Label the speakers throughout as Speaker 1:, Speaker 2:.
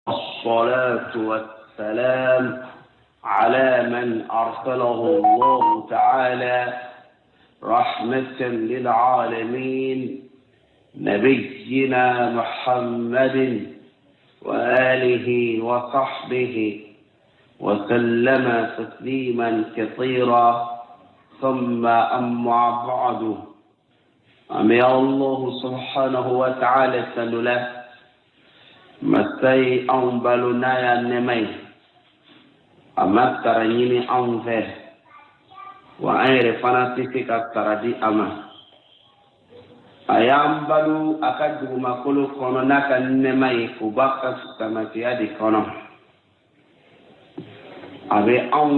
Speaker 1: الصلاة والسلام على من أرسله الله تعالى رحمة للعالمين نبينا محمد وآله وصحبه وسلم تسليما كثيرا ثم أما بعد أمي الله سبحانه وتعالى سلوله masai an baluna ya nemai amma taranyini an ve wa ayre fana sika taradi ama ayam balu akadu makolo kono naka nemai kubaka sukamati adi kono abe an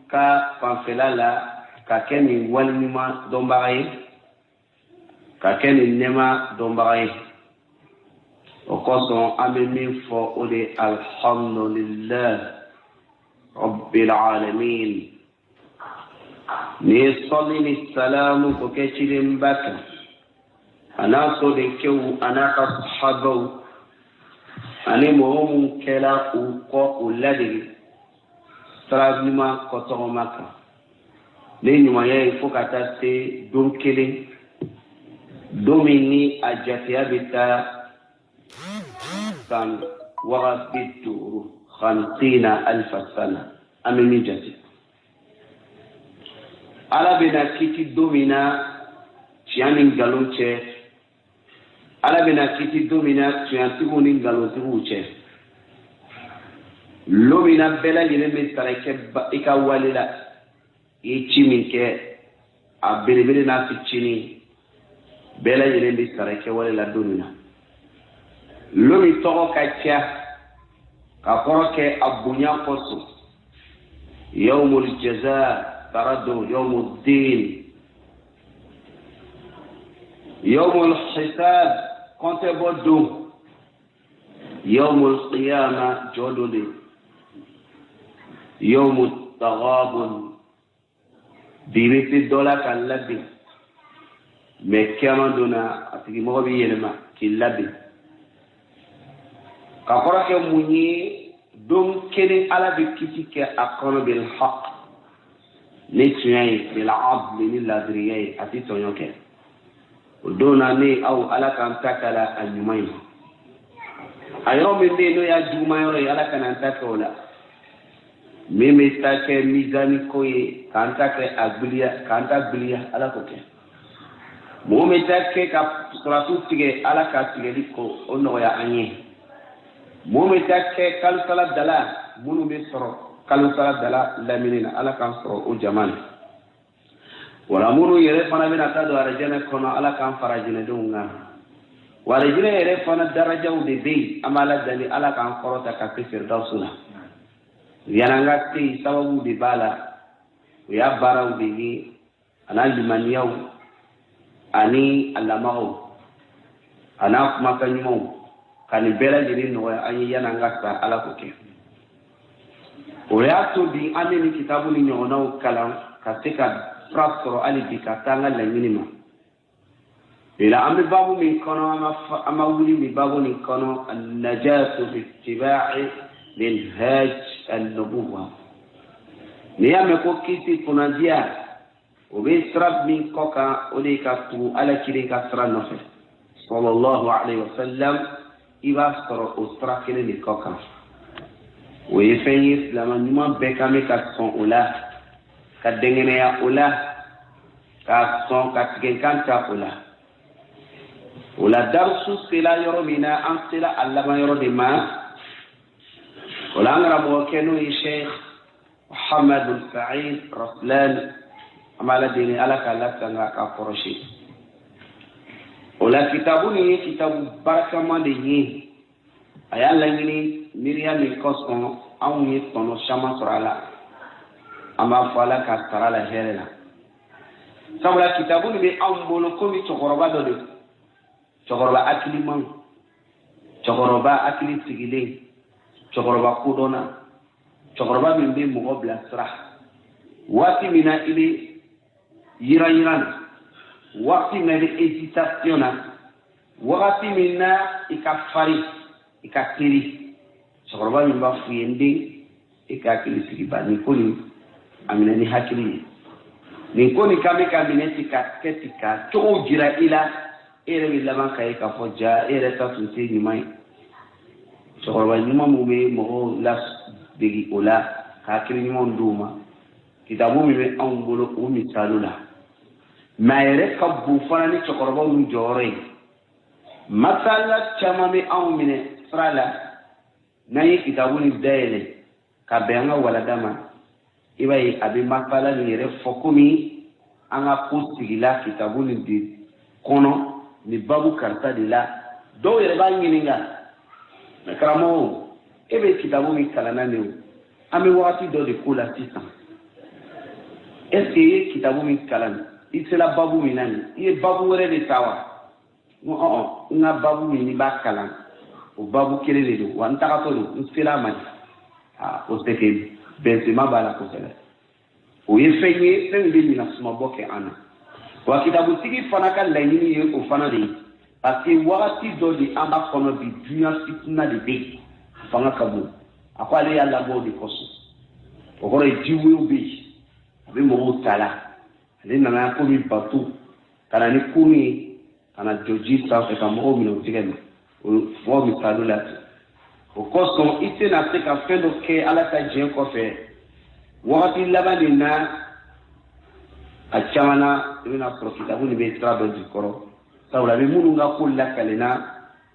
Speaker 1: ka panfelala ka keni walnima dombaye ka keni nema dombaye وقصوا أمني فأولي الحمد لله رب العالمين نصلي السلام وكشر بك أنا صديكو أنا أصحابه أنا مهم كلا أقوى الذي ترابما قطعمك لين ما يفوق تسي دون كلي دوميني أجاتيا بتا كان وغبت 50,000 سنة أمني جاتي على بنا كيتي دومينا تيانين غالوتشي على بنا كيتي دومينا تيانتيمونين غالوتيروتشي لومينا بلا يلمي سرايكي إكا واليلا يتشيمينكي أبيلي ناسي تشيني بلا يلمي سرايكي واليلا دومينا lomi togo kacha ka koroke abunya kosu yawmul jazaa taradu yawmud din yawmul hisab konte bodu yawmul qiyamah joduli yawmut taghabun diriti dola kallabi mekkama duna atigi mobi yelema killabi kakora ke munyi dum kene ala bi kitike akono bil haqq ni tuyai bil adl ni ladriyai ati tonyoke udona ni au ala kan takala anyumai ayo minde no ya juma yoro ala kan takaola mimi take mizani koye kan take agbilia kan agbilia ala koke mo take ka suratu tige ala ka tige liko ono ya anye momi takke kalu salat dala munu be soro kalu salat dala laminina ala kan soro o jaman wala munu yere fana bina tado arjana kono ala kan farajine dunga wala jine yere fana daraja u de be amala dali ala kan korota ka firdausul yananga ti sababu de bala ya barau de ni ana limaniyaw ani alamaw ana kuma kanimo kani bela jiri no anyi yana ngasa ala koke o ya to di ameni kitabu ni nyona kalam katika prasoro ali bikatanga la minima ila amri babu min kono ama wuli mi babu ni kono an-najatu bi ittiba'i lil hajj an-nubuwah ni ame ko kiti kunajia o be srab min koka o de ka tu ala kire ka sra no fe sallallahu alaihi wasallam iba soro ostra kele ni koka o yefenyi lama nyuma bekame ka son ola ka dengene ya ola ka son ka tigenkanta ola darsu sila yoro mina an sila allama yoro de ma ola ngara mo kenu Sheikh Muhammad bin Sa'id Raslan amala dini alaka latanga ka foroshi ola kitabu ni kitabu barakama de yi ayalla ngini miriam ni koson awni tono shama sorala ama fala ka tarala herela sabula kitabu ni be ambolo komi chokoroba do de chokoroba akili tigile chokoroba kudona chokoroba mimbe mo bla sra wati mina ile yiran wakati mele hesitation wakati mina ikafari ikakiri sokoroba min ba fuyende e ka kili sigiba ni koni amina ni hakili ni koni kame kabineti ka ketika to jira ila ere bi laban kai ka foja ere ta tunte ni mai sokoroba ni mo be mo las degi ola ka kiri ni mo nduma kitabu mi be an bolo o misalula mayre ka bu fana ni sokoroba mu jore masala chama mi an mine frala nayi kitabu ni dele ka benga wala dama ibai abi masala ni re fokumi anga kusigila kitabu ni di kono ni babu karta de la do yere ba ngininga karamo ebe kitabu mi kalana ne ami wati do de kula sisa eske kitabu mi kalana isela babu mi nani ye babu were de tawa no nga babu mi ni ba kalana o babu kelele do wan taka to do isela ma o steke benzema bala ko sele o ye fenye fenye ni na suma boke ana wa kitabu tigi fana ka laɲini ye o fana de parce que wagati dɔ de an b'a kɔnɔ bi dunuya fitina de bɛ fanga ka bon a ko ale y'a labɔ de kosɔn o kɔrɔ ye jiwoyo bɛ yen a bɛ mɔgɔw ta la ale nana komi bato ka na ni kurun ye ka na jɔ ji sanfɛ ka mɔgɔw minɛ o tigɛ ma o fɔ misali la ten o kosɔn i tɛna se ka fɛn dɔ kɛ ala ka diɲɛ kɔfɛ wagati laban de na a caman na i bɛna sɔrɔ kitabu nin bɛ sira dɔ jukɔrɔ sabula bɛ minnu ka ko lakalenna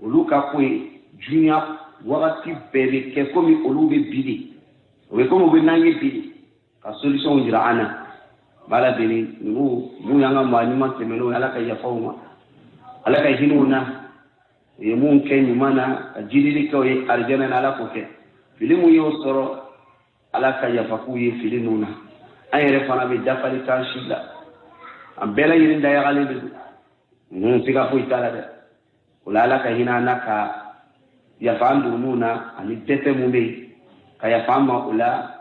Speaker 1: olu ka ko ye dunuya wagati bɛɛ bɛ kɛ komi olu bɛ bi de o bɛ komi u bɛ n'an ye bi de ka solution jira an na bala deni ninnu y'an ka maa ɲuman tɛmɛnenw ala ka yafaw ma ala ka hinɛw na u ye mun kɛ ɲuman na ka jidili kɛ o ye arijana na ala k'o kɛ fili mun y'o sɔrɔ ala ka yafa k'u ye fili ninnu na an yɛrɛ fana bɛ dafali k'an si la an bɛɛ lajɛlen dayagalen de don siga foyi t'a la dɛ o la ala ka hinɛ an na ka yafa an don na ani dɛsɛ mun bɛ yen ka yafa an ma o la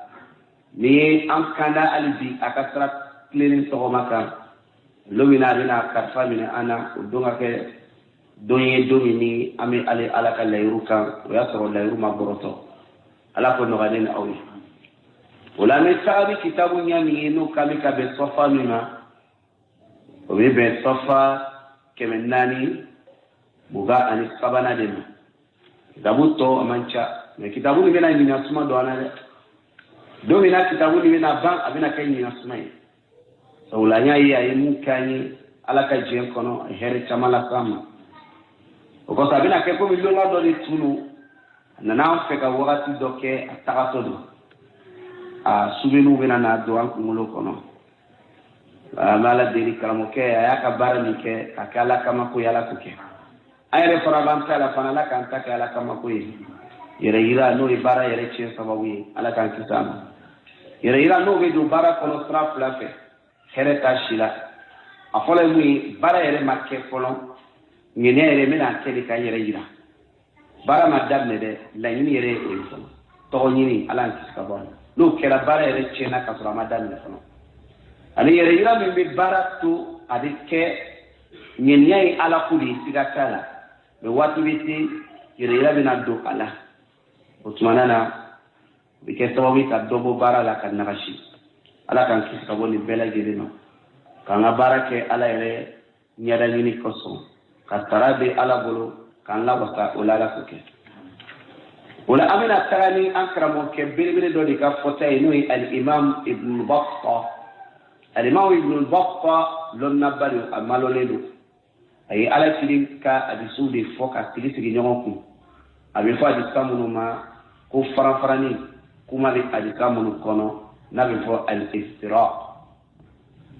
Speaker 1: ni ye an kanda hali bi a ka sira tilennen sɔgɔma kan don min na a bɛna kalifa minɛ an na o don ka kɛ don ye don min ni an bɛ ala ka layiru kan o y'a sɔrɔ layiru ma bɔrɔtɔ ala ko nɔgɔya ne ni aw ye o la an bɛ taga ni kitabu ɲɛ min ye n'o kan bɛ ka bɛn sɔfa min ma o bɛ bɛn sɔfa 423 de ma kitabu tɔ a man ca mɛ kitabu nin bɛna ɲinan suma don an na dɛ don min na kitabu nin bɛna ban a bɛna kɛ ɲinan suma ye sabula an y'a ye a ye mun k'an ye ala ka diɲɛ kɔnɔ a ye hɛrɛ caman lase an ma o kɔsɔn a bɛna kɛ komi lɔnga dɔ de tunu a nana an fɛ ka wagati dɔ kɛ a tagatɔ don a souvenirs bɛna na don an kunkolo kɔnɔ an bɛ ala deli karamɔgɔkɛ a y'a ka baara min kɛ ka kɛ ala kama ko ye ala k'o kɛ an yɛrɛ fana b'an ta la fana ala k'an ta kɛ ala kama ko ye yɛrɛ yira n'o ye baara yɛrɛ tiɲɛ sababu ye ala k'an kisi a ma yɛrɛ yira n'o bɛ don baara kɔnɔ sira fila fɛ hɛrɛ t'a si la a fɔlɔ ye mun ye baara yɛrɛ ma kɛ fɔlɔ ŋɛniya yɛrɛ n bɛna kɛ de k'an yɛrɛ yira baara ma daminɛ dɛ laɲini yɛrɛ ye o ye fɔlɔ tɔgɔ ɲini ala k'an kisi ka bɔ a la n'o kɛra baara yɛrɛ tiɲɛna ka sɔrɔ a ma daminɛ fɔlɔ ani yɛrɛ yira min bɛ baara to a bɛ kɛ ŋɛniya ye ala ko de ye siga t'a la mɛ waati bɛ se yɛrɛ yira bɛna don a la o tumana na o bɛ kɛ sababu ye ka dɔ bɔ baara la ka nagasi ala k'an kisi ka bɔ nin bɛɛ lajɛlen ma k'an ka baara kɛ ala yɛrɛ ɲɛda ɲini kosɔn ka sara bɛ ala bolo k'an lawasa o la ala k'o kɛ o la an bɛna taga ni an karamɔgɔkɛ belebele dɔ de ka fɔta ye n'o ye al-imam ibn Battah al-imam ibn Battah lɔnnaba don a malɔlen don a ye ala kiri ka hadisiw de fɔ ka sigi ɲɔgɔn kun a bɛ fɔ hadisa minnu ma ko farafarani kuma bɛ hadisa minnu kɔnɔ n'a bɛ fɔ al-iftiraq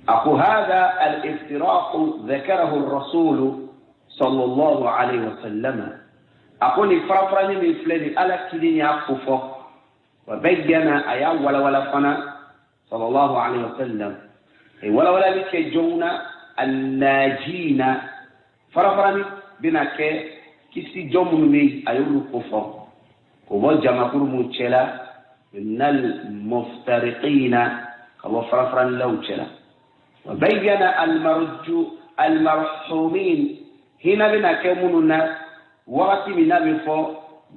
Speaker 1: a ko hada al-iftiraq ذكره الرسول صلى الله عليه وسلم a ko nin farafarani min filɛ nin ala kiri y'a ko fɔ wa bayyana a y'a walawala fana صلى الله عليه وسلم walawala bi kɛ jɔnw na al-najina farafarani bɛna kɛ kisi jɔn minnu bɛ a y'olu ko fɔ k'o bɔ jamakulu mun cɛla من المفترقين كما فرفرا لو جلا وبين المرحومين هنا بنا كموننا وقت من نبي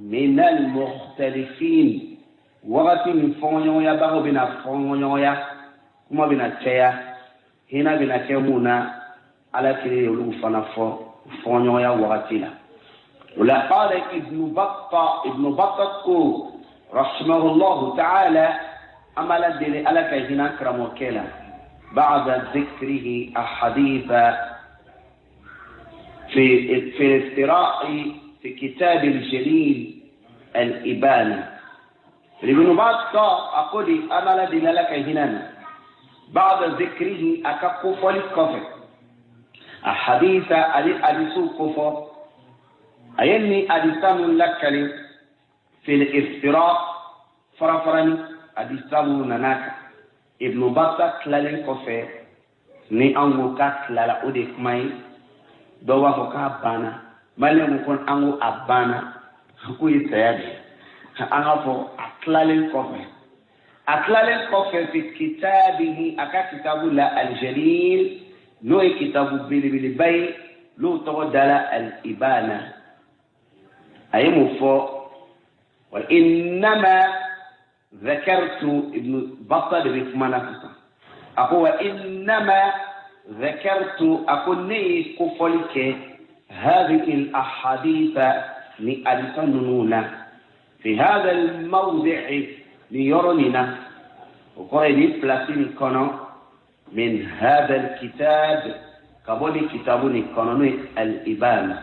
Speaker 1: من المختلفين وقت من فونيو يا باغو بنا فونيو يا كما بنا تيا هنا بنا كمونا على كلي يلو فنافو فونيو يا وقتنا ولا قال ابن بطة رحمه الله تعالى أملا دلي على كهنا كرموكيلا بعد ذكره أحاديث في الافتراء في كتاب الجليل الإبانة ابن بطة أقول أملا دلي على كهنا بعد ذكره أكاكوفو للكفر أحاديث أدسو كفر أيني أدسان لكالي في الافتراء فرفرني أدسان نناك ابن بطة كلالين كفر ni angu ka klala ode kumai do wa ko ka bana male mu kon angu abana ku yitayade anga fo aklalen kofe fi kitabihi aka kitabu la al-jalil no kitabu bil bay lo to dala al-ibana ayimu fo wa innama ذكرت ابن بطة بكمانا أقول إنما ذكرت أقول كفلك هذه الأحاديث لألتنونا في هذا الموضع ليرننا وقال لي بلاسين كنا من هذا الكتاب كبولي كتابني كنا الإبانة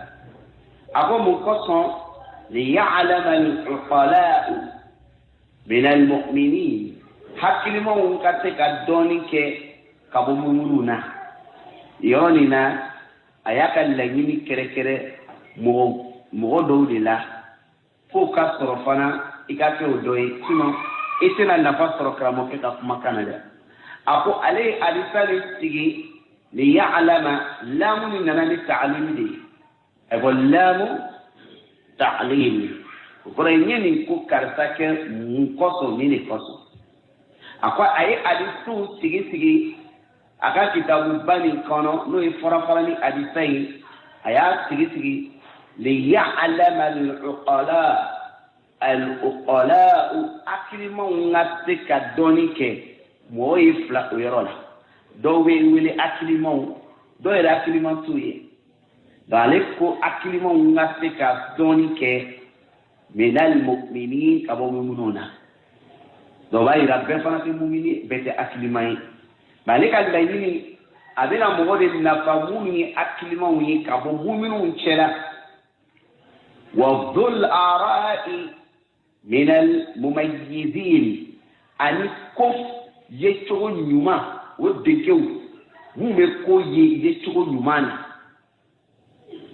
Speaker 1: أقول مقصا ليعلم العقلاء من المؤمنين hakili mo nkate ka doni ke kabumuluna yonina ayaka lagini kere mo do dila fo ka sorofana ikate odoi sino itena nafa sorokramo ke ka kuma kanada ako ale alisali tigi li ya'lama lamu nana li ta'lim di ego lamu ta'lim ko nyeni ko karsake nkoso mini koso akwa ayi adisu sigi aka kitabu bani kono no ifara ni adisai aya sigi li ya'lama al-uqala aklimu ngatika donike mo ifla uyerola do wele aklimu do era aklimu tuye daleko aklimu ngatika donike minal mu'minin kabo mu'minuna do bayi rabbe fana fi mu'mini bete aklimai malika dayini abena mogode na famuni aklimau yi kabo mu'minun chela wa dhul ara'i min al mumayyizin ani kof yecho nyuma wo dekew mu me ko yecho nyuma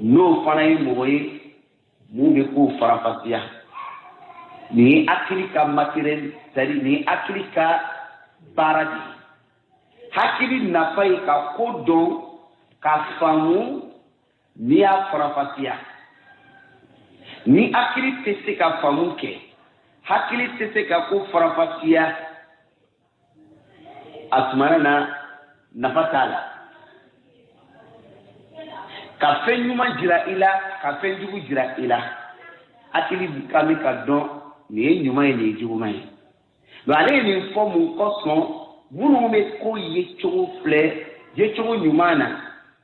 Speaker 1: no fana yi moye mu me ko farafasiya ni akilika materiel tari ni akilika baradi hakili nafai ka kodo ka famu ni afrafatia ni akili tese ka famu ke hakili tese ka ko frafatia asmana na nafatala ka fenyuma jira ila ka fenjugu jira ila akili bikami ka don ni nyuma ni juma yi do ale ni fomu koson buru me ko yecho fle yecho nyuma na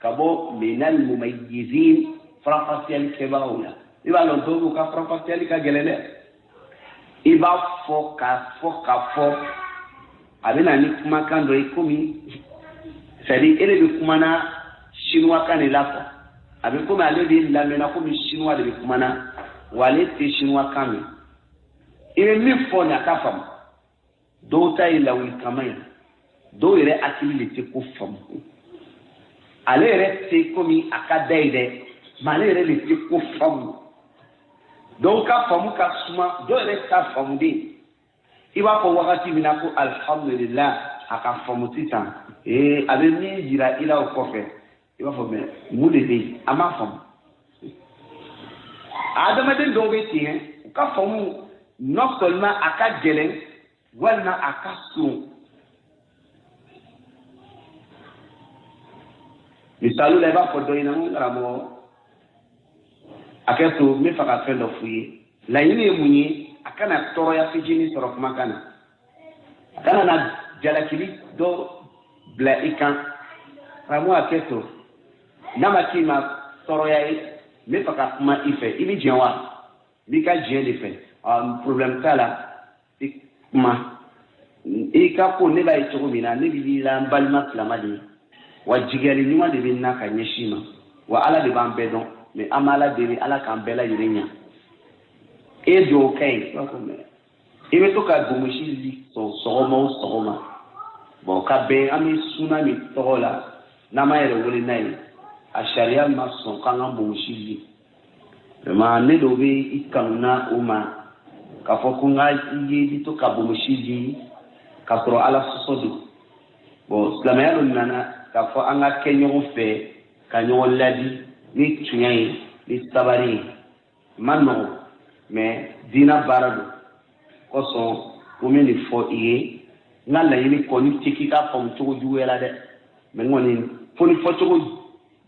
Speaker 1: kabo minal mumayyizin frafasial kebaula iba lo do ka frafasial ka gelele iba fo abena ni kuma kando ikumi sadi ele bi kuma na shinwa kanela ko abi kuma ale di lamena ko mi shinwa de bi kuma na wale ti shinwa kami ile mi fo na kafam do ta ila wi kamaya do ire akili le ti ko fam ale re ti komi akadaide male re le ti ko fam do ka famu ka suma do ire ta famu de iba ko wakati mina ko alhamdulillah aka famu titan abe mi jira ila o kofe iba fo me mulede ama famu adama den do be ti ka famu non seulement aka gelen wala aka sun misalu le ba ko do ina mo ramo aketo mi faka fendo fuyi la yini munyi akana toro ya fijini soro kuma kana akana na jalakili do bla ikan ramu aketo nama kima toro ya me faka kuma ife ibi jenwa bika jeli fe problem kala ikma ika ko ne ba ito mina ne bi la balma flamadi wa jigeli nyuma de binna ka nyeshima wa ala de bambedon me amala de ala kan bela yirenya e do kai ko me e me to ka gumushi li so sogoma bo ka be ami suna mi tola na ma yere woni nai a sharia ma son kan gumushi li ma ne do be ikanna uma ka fokunga yi di to ka gumushi li ka pro ala sosodu bo islamiyalo nana ka fo anga kenyo fe ka nyo ladi ni tunyai ni sabari manno mais dina barado ko so o mi ni fo iye ngala yini ko ni tiki ka fo mtugo juwela de mais ngoni fo ni fo tugo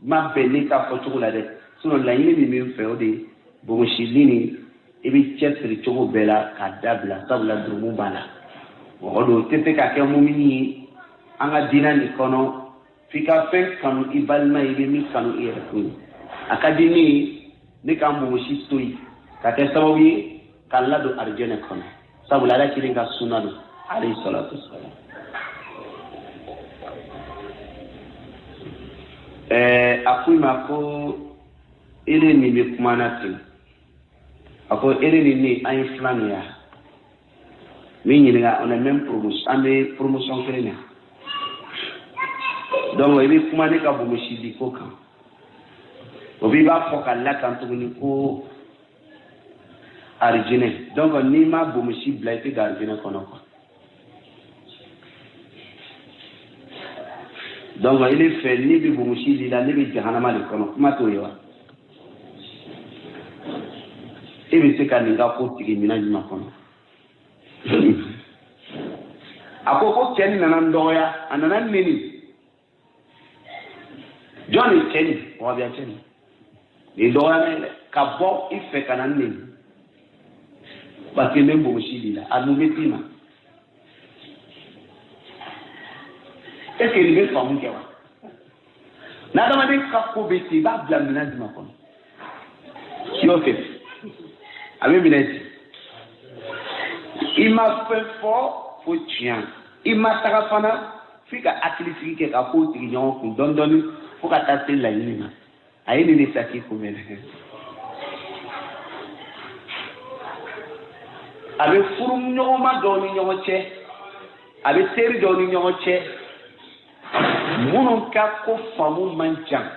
Speaker 1: ma bele ka fo tugo la de suno la yini mi fe o de bo mo shilini e bi chetri tugo bela ka dabla sabla drumu bala o do tete ka ke mumini anga dina ni kono fika fe kanu ibalma ibe mi kanu ira ku akadini ni kambo mo shistoi kate sababu kala do arjene kono sabu la kilinga sunadu alayhi salatu wassalam akuma ko ile ni be kumanati ako ile ni ay flania mi ni nga on a même promotion ame promotion kelena donc ile kumani ka bu mushidi ko kan obi ba foka la kan to ni ko arjine donc ni ma bu mushi blaite d'arjine kono ko donc ile fait ni bi bu mushi la ni bi jahannama le kono kuma to yo ibi se kan nga ko tigi mina jima kono akoko ken nana ndoya anana neni Johnny Kenny wa bia Kenny ni ndoya ne ka bo ife kana neni ba ke membo mushidi la anubetima ni be famu kewa na da made ka ko beti ba bla mina jima kono kiofe abe mineti ima fe fo tian ima tagafana fika akilisi ke ka ko tigi nyon ku dondoni fo ka ta la yinima ayini ni saki ko mele abe furum nyoma doni nyoche abe seri doni nyoche munun ka ko famu manjang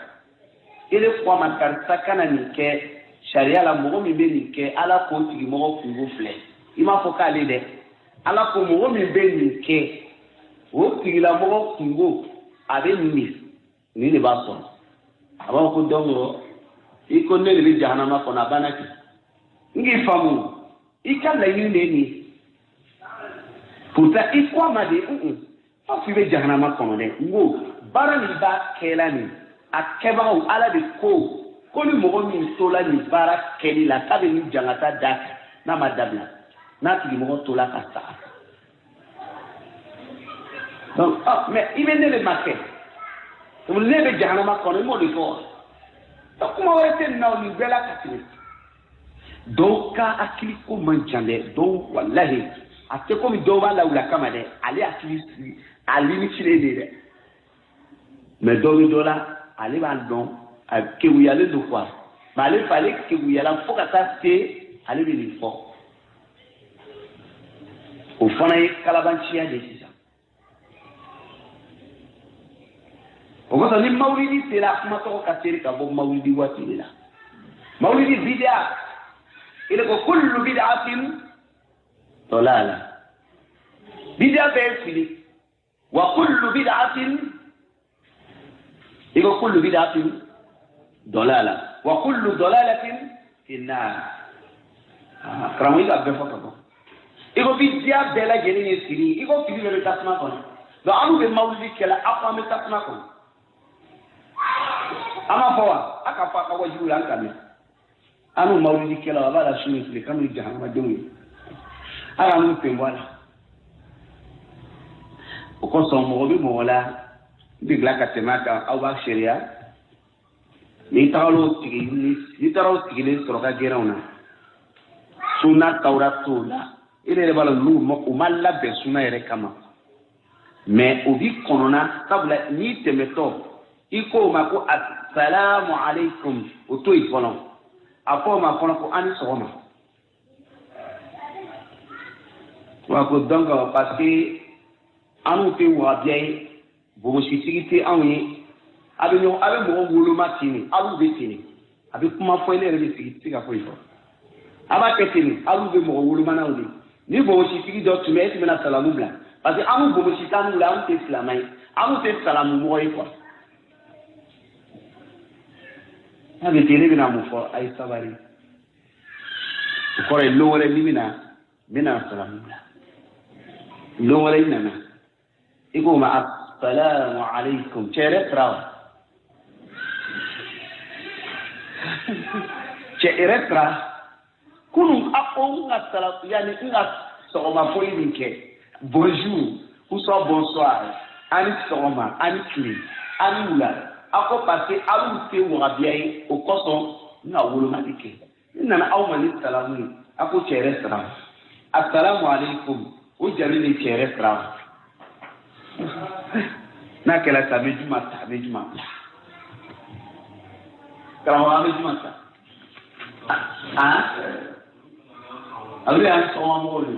Speaker 1: ile kwa makarta kana ni ke sharia la mo mi be ni ke ala ko tigi mo ko ngufle ima fo ka le de ala ko mo mi be ni ke o tigi la mo ko ngo abe ni le ba so aba ko dongo iko ne le jahannama ko na banaki ngi famu ikala yini ni puta ikwa made fa fi be jahannama ko ne ngo bara ni ba kela ni akeba o ala de ko ni mo mi tola ni bara keli la tabe ni jangata da na madabla na ti mo tola ka sa donc mais ibene le marqué on ne be jahannama ko ne mo de ko to kuma wete na ni bela katini donc ka akili ko manchande donc wallahi ate ko mi do ba la ula kama de ali akili ali ni chile de mais do la ali ba don ke wu yale do quoi ba ali fallait que wu yala fo ka ta te ali bi fo o fana kalabanchi ya de ça o ko ni maulidi c'est la kuma to ka teri ka bo maulidi wati la maulidi bid'a ile ko kullu bid'atin dalala bid'a fili wa kullu bid'atin iko kullu bid'atin dalala wa kullu dalalatin fi nar kramu ida be foko ko iko bid'a bela gelini siri iko fili le tasma ko do alu be mawlidi kala akwa me tasma ko ama fawa aka fa ka wajulu an kame anu maulidi kela bala sunu fili kanu jahannama demu ala mu pe wala o ko so mo bi mo wala bi glaka temaka au ba sharia ni tawlo tigi ni taraw tigi le soroka gerauna sunna tawratula ile bala lu mo umalla be sunna yere kama mais obi konona tabla ni temeto iko mako assalamu alaikum oto ifolon afo ma kono ko ani soma wa ko donga parce que anu te wa bien bo sitirité anwi abi no abi mo wulu matini alu betini abi kuma fo ile re sitirité ka fo ifo aba ketini alu be mo wulu manawli ni bo sitirité do tume esi mena salamu bla parce que amu bo sitanu la am te islamai amu te salamu mo ifo abi tele bina mu fo ay sabari ko re lo re limina bina salamu bla lo re nana iko ma assalamu alaikum chere traw chere tra kunu apo nga sala yani nga soma fo yinke bonjour ou soit bonsoir ani soma ani cli ani wula ako passé alu te wa biai o koso nga wulu matike nana aw mani salamu ako chere tra assalamu alaikum o jari ni chere tra na kela tabejuma kala amejuma ta awle so amole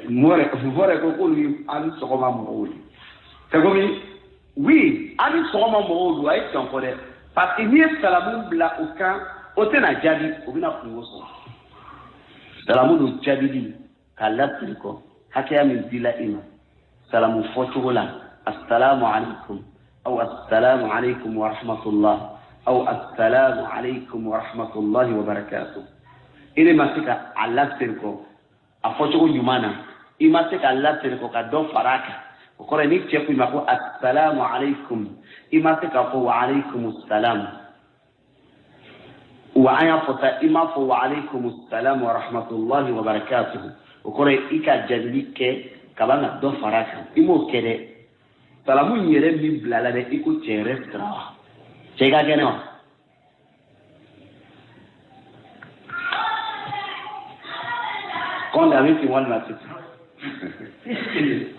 Speaker 1: more ko ni an so ma mole tagomi oui an so ma mole ay tampore parce que ni salamu bla aucun otena jadi obina kungoso salamu do jadi kala triko hakaya min bila ina salamu fotogola assalamu alaikum أو السلام عليكم ورحمة الله أو السلام عليكم ورحمة الله وبركاته إلي ما سيكا الله سيركو أفوتو يمانا إما سيكا الله سيركو كدو فراكا وقال نيك تيكو يمكو السلام عليكم إما سيكا فو وعليكم السلام وعيا فتا إما فو وعليكم السلام ورحمة الله وبركاته وقال إيكا جدليك كبانا دو فراكا إمو كده salamu nyere mi blala de iko chere tra chega kene wa konda miti wan na titi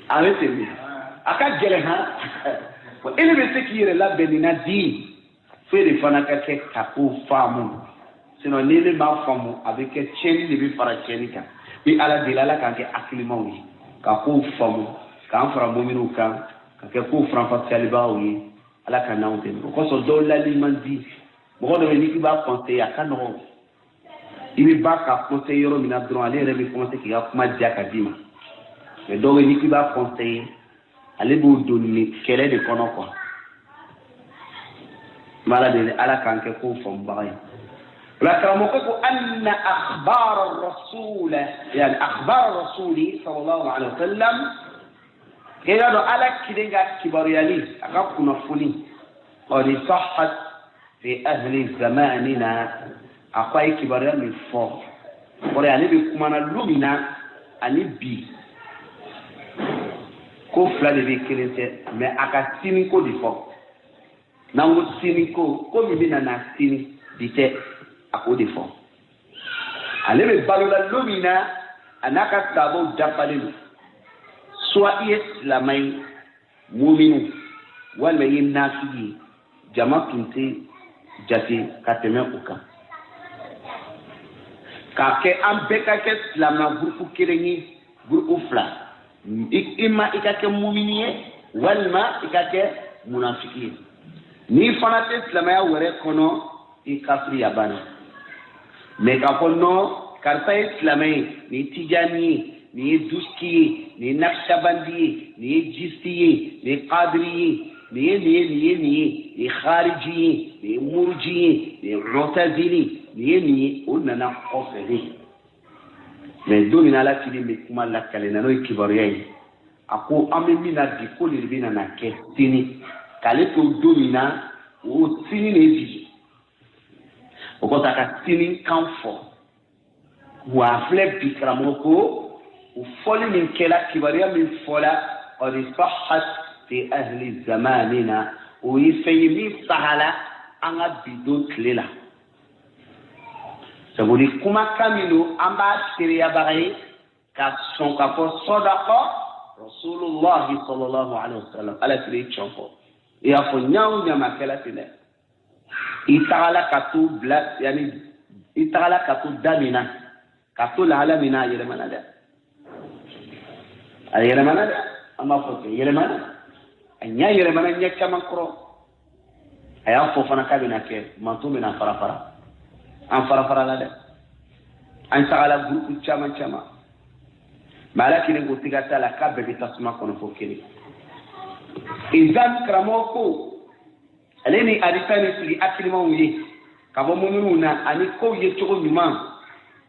Speaker 1: awete mi aka gele ha ko ele be sekire la benina di fere fana ka ke kapu famu sino nele ma famu avec cheni de bi fara cheni ka bi ala dilala kan ke akilima wi ka ku famu kan fara mominu kan ke ko franfa saliba wi ala kana on tem ko so do la limanzi mo do ni ki ba conseil akano ibi ba ka conseil yoro mina droit ale re bi conseil ki ga kuma dia ka dima mais do ni ki ba conseil ale bo do ni kele de kono ko mala de ala kan ke ko fom baay la karamo ko anna akhbar ar-rasul yani akhbar ar-rasul sallallahu alaihi wasallam kaya do ala kidenga kibariyali aka kuna fuli qadi sahhat fi ahli zamanina akwai kibariyali fo ore ani bi kuma na lumina ani bi ko fla de bi kelete mais aka sini ko di fo nango sini ko mi na sini dite ako di fo ale be balula lumina anaka sabo japalelu soit islamai mu'minu wala yinnafi jama'tunti jati kateme uka ka ke ambeka ke islam na grupu kirengi grupu fla imma ikake mu'miniye walma ikake munafiqi ni fanate islam ya wore kono ikafri yabana me ka kono karta islamai ni tijani ni duski ni naqshbandi ni jisti ni qadri ni khariji ni murji ni mu'tazili ni unna qafiri mais domina la tili me kuma la kalena no kibariyai ako amemina dikoli bina na kestini kale to domina o tini ne bi o ko ta ka tinin kan fo wa fle bi karamoko o foli min kela kibariya min fola qad sahhat fi ahli zamanina o yifaymi sahala anga bidon klela sabuli kuma kamilo amba siriya bagay ka son ka fo sadaqa Rasulullah sallallahu alaihi wasallam ala tiri chonko ya fo nyaaw nyama kala tine itala katu bla yani itala katu damina katu la alamina yele manada ay yele manada amma fo yele manada anya yele manada nya kama kro aya fo fana kabina ke mantu mina fara an fara la de an tagala groupe chama malaki ne ko tigata la kabbe bi tasma kono fo kini izan kramoko aleni aditani sigi akilima wuye kabo mumununa ani ko ye chogo nyuma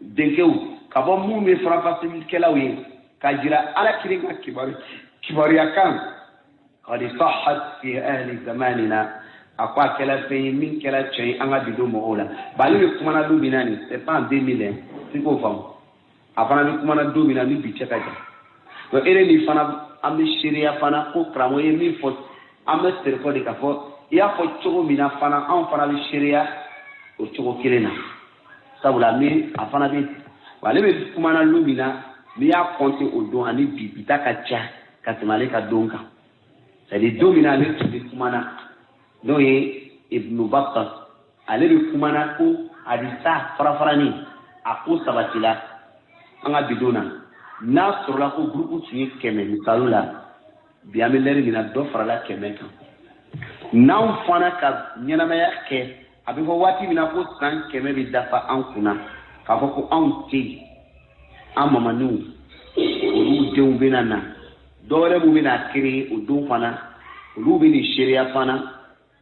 Speaker 1: denkewu kabo mume frafa sil kelawi kajira ala kiringa kibari akan qad sahhat fi ahli zamanina akwa kala fe min kala chay anga bido mola bali kuma na du binani c'est pas en 2000 siko fam afana bi kuma na do mina ni bi chekaja to ere ni fana ambe sharia fana ko kramo ye mi fo ambe serko de ka fo ya fo chogo mina fana an fana bi sharia o chogo kilena sabula mi afana bi wale be kuma na lumina mi ya konti o do ani bi bitaka cha katimale ka donka c'est de domina le tu kuma na no ye ibn battal ale bi kuma na ko adisa farafarani aku sabatila anga bidona na surla ko groupe tuye keme misalula biameleri mina do farala keme kan na fana ka nyana ya ke abi ko wati mina ko san keme bi dafa an kuna ka ko an ti amma manu ru deun binana dole mu bina kiri udun fana ru bi ni sharia fana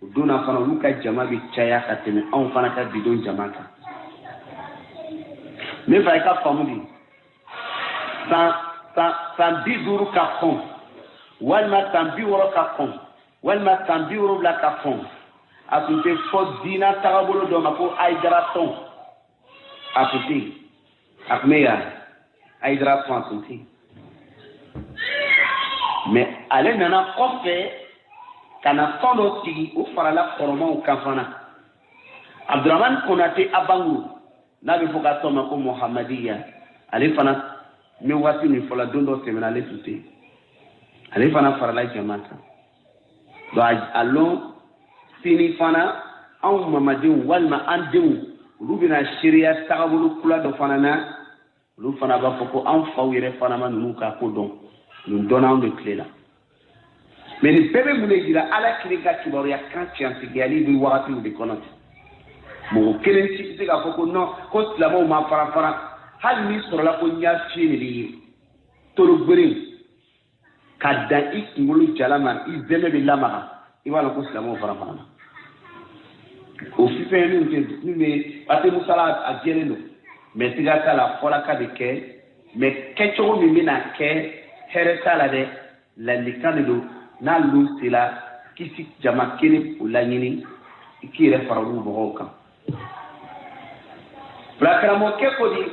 Speaker 1: uduna fana lu ka jama bi chaya ka tene an fana ka bidon jama ka me fa ka famudi san bi duru ka fon walma san bi woro ka fon walma san bi woro la ka fon atunte fo dina tagabolo do mako ay daraton atunte akmeya ay daraton atunte mais ale nana kofe kana fondo tigi o farala koroma o kafana Abdurrahman Konate abangu nabi foka toma ko Muhammadiya ale fana mi wati ni fola dondo semena le tuté ale fana farala jamata do alon sini fana an mamadin walma an dew rubina sharia tagabulu kula do fana na lu fana ba foko an fawire fana man nuka ko don nous donnons de clés là mais ni bébé mu ne dira ala kirika kibaru ya kan scientifique bi wati de konati mo kelen ci se ga foko non ko la mo ma fara hal ni soro la ko nya fini li toro gbere kadda ikngulu jalama izeme bi lama iwala ko la mo fara o fi fe ni me ate musala a jelelo mais tiga kala fola ka de ke mais kecho mi mina ke here sala de la likanido na lu sila kisi jama kini ulanyini ikire fararu boka فلكرمو كيكودي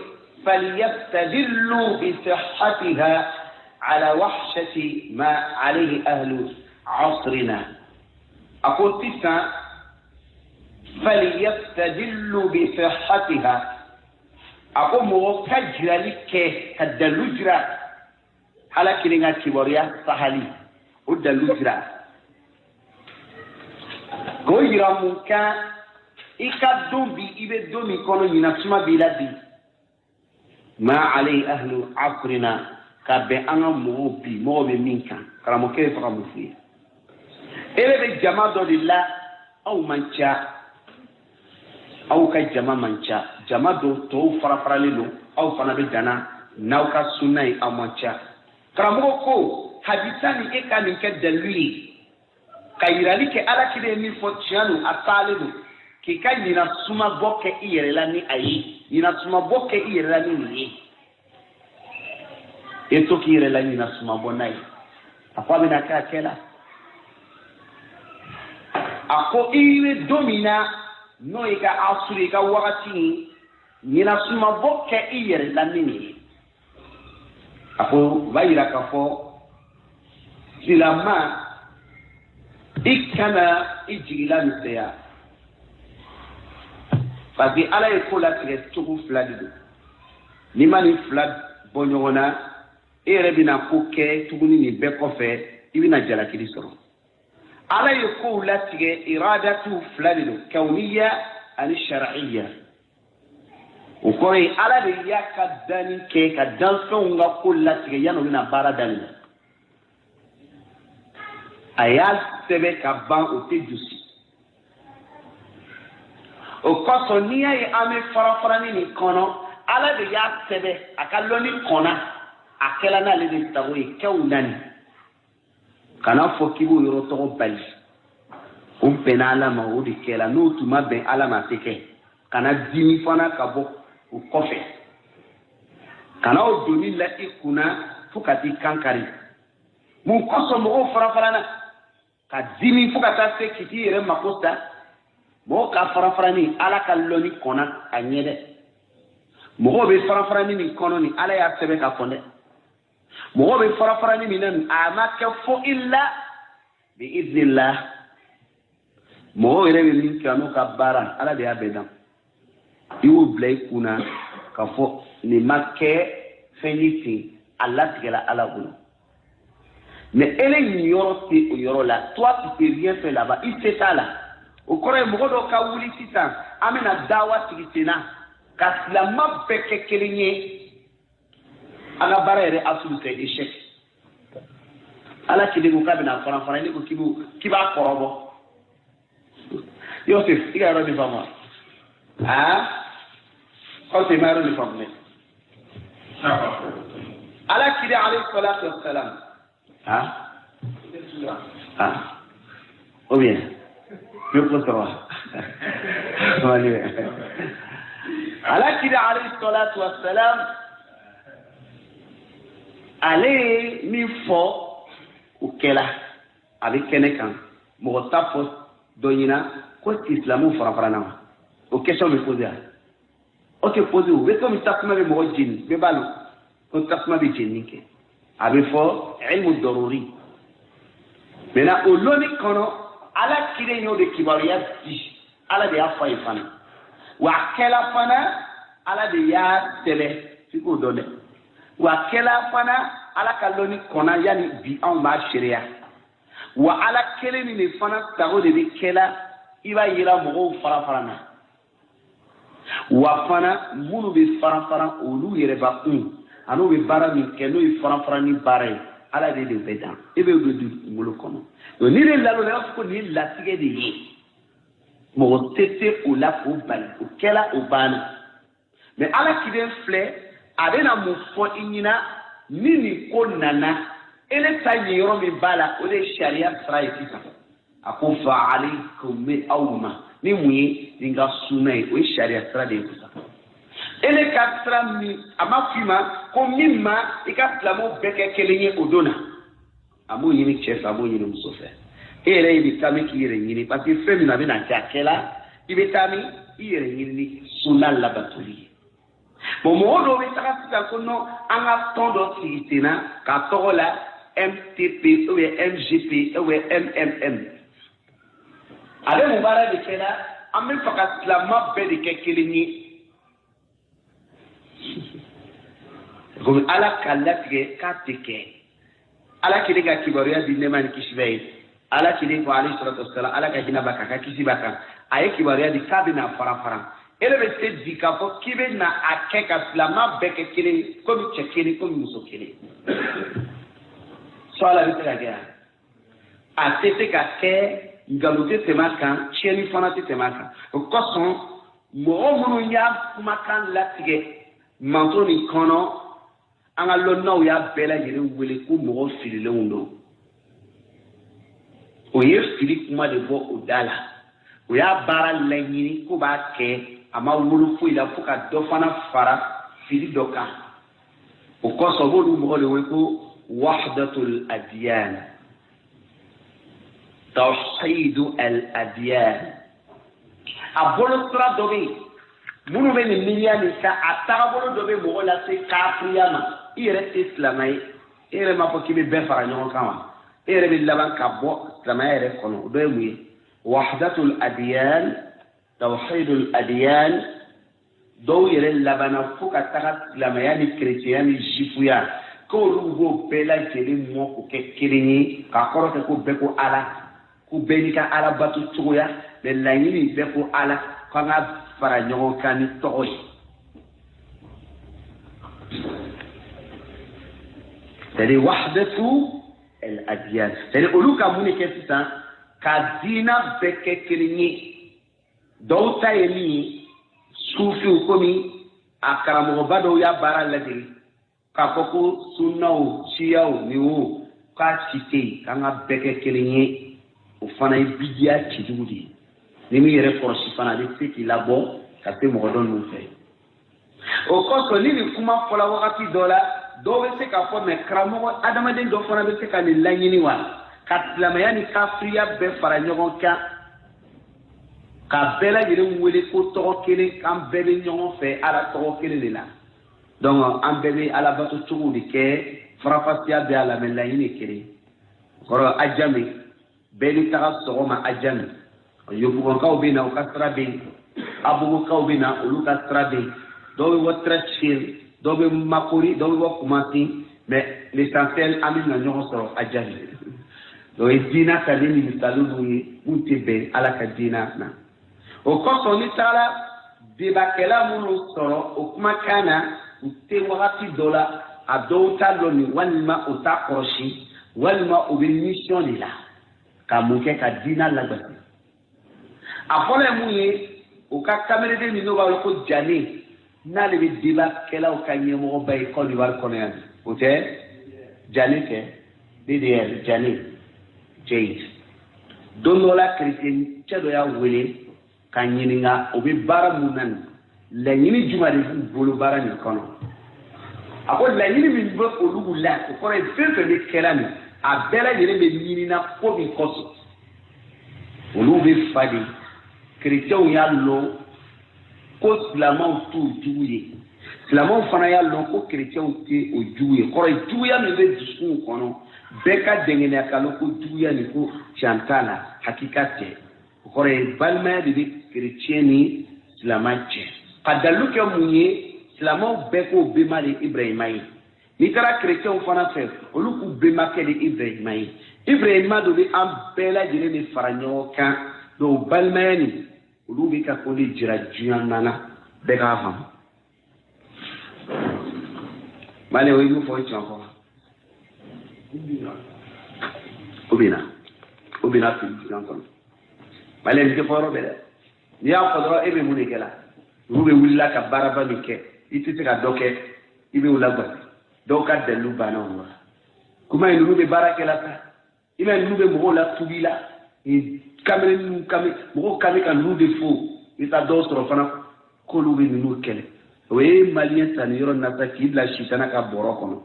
Speaker 1: فليستدلوا بصحتها على وحشة ما عليه أهل عصرنا أقول تسا فليستدلوا بصحتها أقول موكجر لك كالدلجرة على كلمة كبرية صحالي والدلجرة غير ممكن ika dombi ibe domi kono nyina suma biladi ma alai ahlu asrina ka be anga mo bi mo be minka karamo ke fa mo fi ele be jama do lillah aw mancha aw ka jama mancha jama do to fara fara lelo aw fana be dana naw ka sunai aw mancha karamo ko hadithani e ka min ke dalili kayirali ke ala kide mi fo tianu asalelu kika nina suma boke iyerela ni ayi nina suma boke iyerela ni eto ki iyerela nina suma bonai akwa bina ka kela ako iwe domina no ika asuri ka wakati nina suma bokke iyere lanini apo vaira ka fo silama ikana ijigila miseya parce que ala ko la tigɛ cogo fila de don ni ma ni fila bɔ ɲɔgɔn na e yɛrɛ bɛna ko kɛ tuguni nin bɛɛ kɔfɛ i bɛna jalakili sɔrɔ ala ye kow latigɛ iradatu fila de don kawniya ani shar'iyya o kɔrɔ ye ala de y'a ka danni kɛ ka danfɛnw ka ko latigɛ yanni o bɛna baara daminɛ a y'a sɛbɛn ka ban o tɛ dusu o kɔsɔn n'i y'a ye an bɛ fara-farani nin kɔnɔ ala de y'a sɛbɛn a ka lɔnni kɔnna a kɛla n'ale de sago ye kɛw nani kana fɔ k'i b'o yɔrɔ tɔgɔ bali o bɛnna ala ma o de kɛla n'o tun ma bɛn ala ma a tɛ kɛ kana dimi fana ka bɔ o kɔfɛ kana o doni la i kunna fo ka t'i kan kari mun kɔsɔn mɔgɔw fara-farana ka dimi fo ka taa se k'i t'i yɛrɛ mako sa mɔgɔ ka fara-farani ala ka lɔnni kɔnna a ɲɛ dɛ mɔgɔw bɛ fara-farani min kɔnɔ ni ala y'a sɛbɛn ka fɔ dɛ mɔgɔw bɛ fara-farani min na a ma kɛ fo illa bi idnillah mɔgɔw yɛrɛ bɛ min kɛ n'o ka baara ala de y'a bɛɛ dan i y'o bila i kunna ka fɔ nin ma kɛ fɛn ye ten a latigɛla ala bolo mais ele nin yɔrɔ tɛ o yɔrɔ la toi tu peux rien faire là-bas i se t'a la o kɔrɔ ye mɔgɔ dɔw ka wuli sisan an bɛna dawa sigi sen na ka silama bɛɛ kɛ kelen ye an ka baara yɛrɛ asulu tɛ échec ala kelen ko k'a bɛna fara-fara ne ko k'i b'a kɔrɔbɔ Yosef i ka yɔrɔ de faamu wa aw tɛ ma yɔrɔ de faamu dɛ ala kiri alayhi salatu wa salam ou bien je peux savoir ala kiri alayhi salatu wa salam ale min fɔ o kɛla a bɛ kɛnɛ kan mɔgɔ t'a fɔ dɔ ɲina ko islamu fara-farana wa o question bɛ posé a o tɛ posé o bɛ komi tasuma bɛ mɔgɔ jeni bɛɛ b'a dɔn ko tasuma bɛ jeni kɛ a bɛ fɔ ilmu daruri maintenant o lɔnni kɔnɔ ala kiri y'o de kibaruya di ala de y'a fɔ a ye fana wa a kɛla fana ala de y'a sɛbɛn f'i k'o dɔn dɛ wa kɛla fana ala ka lɔnni kɔnna yanni bi anw b'a seereya wa ala kelen ni de fana sago de bɛ kɛla i b'a yira mɔgɔw fara-fara na wa fana minnu bɛ fara-fara olu yɛrɛbakun ani u bɛ baara min kɛ n'o ye fara-fara ni baara ye ala de bɛ dan e bɛ don dugukolo kɔnɔ donc ni de lalɔ la i b'a fɔ ko nin ye latigɛ de ye mɔgɔ tɛ se o la k'o bali o kɛla o banna mais ala kelen filɛ a bɛna mun fɔ i ɲɛna ni nin ko nana ele ta ɲɛ yɔrɔ min b'a la o de ye sariya sira ye sisan a ko fa alaykum bɛ aw ma ni mun ye nin ka sunna ye o ye sariya sira de ye sisan ele ka sira min a ma f'i ma ko min ma i ka silamɛw bɛɛ kɛ kelen ye o don na a m'o ɲini cɛ fɛ a m'o ɲini muso fɛ e yɛrɛ i bɛ taa min k'i yɛrɛ ɲini parce que fɛn min na a bɛna kɛ a kɛla i bɛ taa min i yɛrɛ ɲini ni sunna labatoli ye bon mɔgɔ dɔw bɛ taga sisan ko non an ka tɔn dɔ sigi sen na k'a tɔgɔ la MTP ou bien MGP ou bien MMM a bɛ mun baara de kɛ la an bɛ fɛ ka silamɛ bɛɛ de kɛ kelen ye komi ala ka latigɛ k'a tɛ kɛ ala kelen ka kibaruya di nɛɛma ni kisi bɛ ye ala kelen ko alayhi salatu wasalam ala ka hinɛ b'a kan a ka kisi b'a kan a ye kibaruya di k'a bɛna fara-fara e de bɛ se di k'a fɔ k'i bɛ na a kɛ ka silamɛ bɛɛ kɛ kelen komi cɛ kelen komi muso kelen so ala bɛ se ka kɛ yan a tɛ se ka kɛ nkalon tɛ tɛmɛ a kan tiɲɛni fana tɛ tɛmɛ a kan o kosɔn mɔgɔ minnu y'a kumakan latigɛ manto nin kɔnɔ an ka lɔnnaw y'a bɛɛ lajɛlen wele ko mɔgɔ fililenw don o ye fili kuma de bɔ o da la o y'a baara laɲini ko b'a kɛ a ma wolo foyi la fo ka dɔ fana fara fili dɔ kan o kosɔn o b'olu mɔgɔ de wele ko wahdatul adiyan tawhidu al adiyan a bolo sira dɔ bɛ yen minnu bɛ nin miiriya nin ka a tagabolo dɔ bɛ mɔgɔ lase kafiriya ma i yɛrɛ tɛ silamɛ ye e yɛrɛ m'a fɔ k'i bɛ bɛɛ fara ɲɔgɔn kan wa e yɛrɛ bɛ laban ka bɔ silamɛya yɛrɛ kɔnɔ o dɔ ye mun ye wahdatul adiyan tawhidul adiyan dɔw yɛrɛ labanna fo ka taga silamɛya ni kerecɛnya ni zifuya k'olu b'o bɛɛ lajɛlen mɔ k'o kɛ kelen ye k'a kɔrɔ kɛ ko bɛɛ ko ala ko bɛɛ n'i ka ala bato cogoya mɛ laɲini bɛɛ ko ala k'an ka fara ɲɔgɔn kan ni tɔgɔ ye c'est-à-dire wahdatu al-adyan c'est-à-dire olu ka mun de kɛ sisan ka diina bɛɛ kɛ kelen ye dɔw ta ye min ye sufiw komi a karamɔgɔba dɔw y'a baara lajɛ k'a fɔ ko sunnaw siyaw ni o k'a si tɛ yen k'an ka bɛɛ kɛ kelen ye o fana ye bidiya cijugu de ye ni min yɛrɛ kɔlɔsi fana a bɛ se k'i labɔ ka se mɔgɔ dɔ ninnu fɛ o kosɔn ni nin kuma fɔla wagati dɔ la dɔw bɛ se k'a fɔ mɛ karamɔgɔ adamaden dɔ fana bɛ se ka nin laɲini wa ka silamɛya ni kafiriya bɛɛ fara ɲɔgɔn kan ka bɛɛ lajɛlen wele ko tɔgɔ kelen k'an bɛɛ bɛ ɲɔgɔn fɛ ala tɔgɔ kelen de la donc an bɛɛ bɛ ala bato cogo de kɛ farafasiya bɛ a la mɛ laɲini kelen kɔrɔ ajami bɛɛ bɛ taga sɔgɔma ajami yobugonkaw bɛ na u ka sira bɛ yen abugukaw bɛ na olu ka sira bɛ yen dɔw bɛ bɔ tɛrɛsifiri dɔw bɛ makori dɔw bɛ bɔ kumasi mais l'essentiel an bɛ na ɲɔgɔn sɔrɔ ajami donc ye diina ka di ni misali ninnu ye mun tɛ bɛn ala ka diina na o kosɔn ni taara debakɛla minnu sɔrɔ o kumakan na u tɛ wagati dɔ la a dɔw t'a dɔn nin walima o t'a kɔlɔsi walima o bɛ mission de la ka mun kɛ ka diina labɛn a fɔlɔ ye mun ye o ka kamereden min n'o b'a wele ko jane n'ale bɛ debakɛlaw ka ɲɛmɔgɔba ye Côte d'Ivoire kɔnɔ yan o tɛ jane tɛ DDR jane jade don dɔ la chrétien cɛ dɔ y'a wele ka ɲininka o bɛ baara mun na nin laɲini jumɛn de b'u bolo baara nin kɔnɔ a ko laɲini min bɛ olu la o kɔrɔ ye fɛn fɛn bɛ kɛra nin a bɛɛ lajɛlen bɛ ɲinina ko min kɔsɔn olu bɛ fa de chrétienw y'a lɔn ko silamɛw t'o jugu ye silamɛw fana y'a lɔn ko chrétienw tɛ o jugu ye kɔrɔ ye juguya min bɛ dusukunw kɔnɔ bɛɛ ka dɛngɛniya ka lɔn ko juguya nin ko tiɲɛ t'a la hakika tɛ o kɔrɔ ye balimaya de bɛ chrétien ni silamɛ cɛ ka dalilu kɛ mun ye silamɛw bɛɛ k'o bɛnba de Ibrahima ye n'i taara chrétienw fana fɛ olu k'u bɛnbakɛ de Ibrahima ye Ibrahima de bɛ an bɛɛ lajɛlen de fara ɲɔgɔn kan donc balimaya nin olu bɛ ka ko de jira diɲɛ nana bɛɛ k'a faamu mali o ye min fɔ tiɲɛ fɔ o bɛna fili diɲɛ kɔnɔ mali nin tɛ fɔ yɔrɔ bɛɛ dɛ n'i y'a fɔ dɔrɔn e bɛ mun de kɛ la olu bɛ wulila ka baaraba min kɛ i tɛ se ka dɔ kɛ i bɛ u lagosi dɔw ka dalilu banna o la kuma in ninnu bɛ baara kɛ la sa i bɛ ninnu bɛ mɔgɔw la tubi la kamere ninnu mɔgɔw kan bɛ ka ninnu de fo i bɛ taa dɔw sɔrɔ fana k'olu bɛ ninnu kɛlɛ o ye maliyɛn sanni yɔrɔ in na sa k'i bila sitana ka bɔrɔ kɔnɔ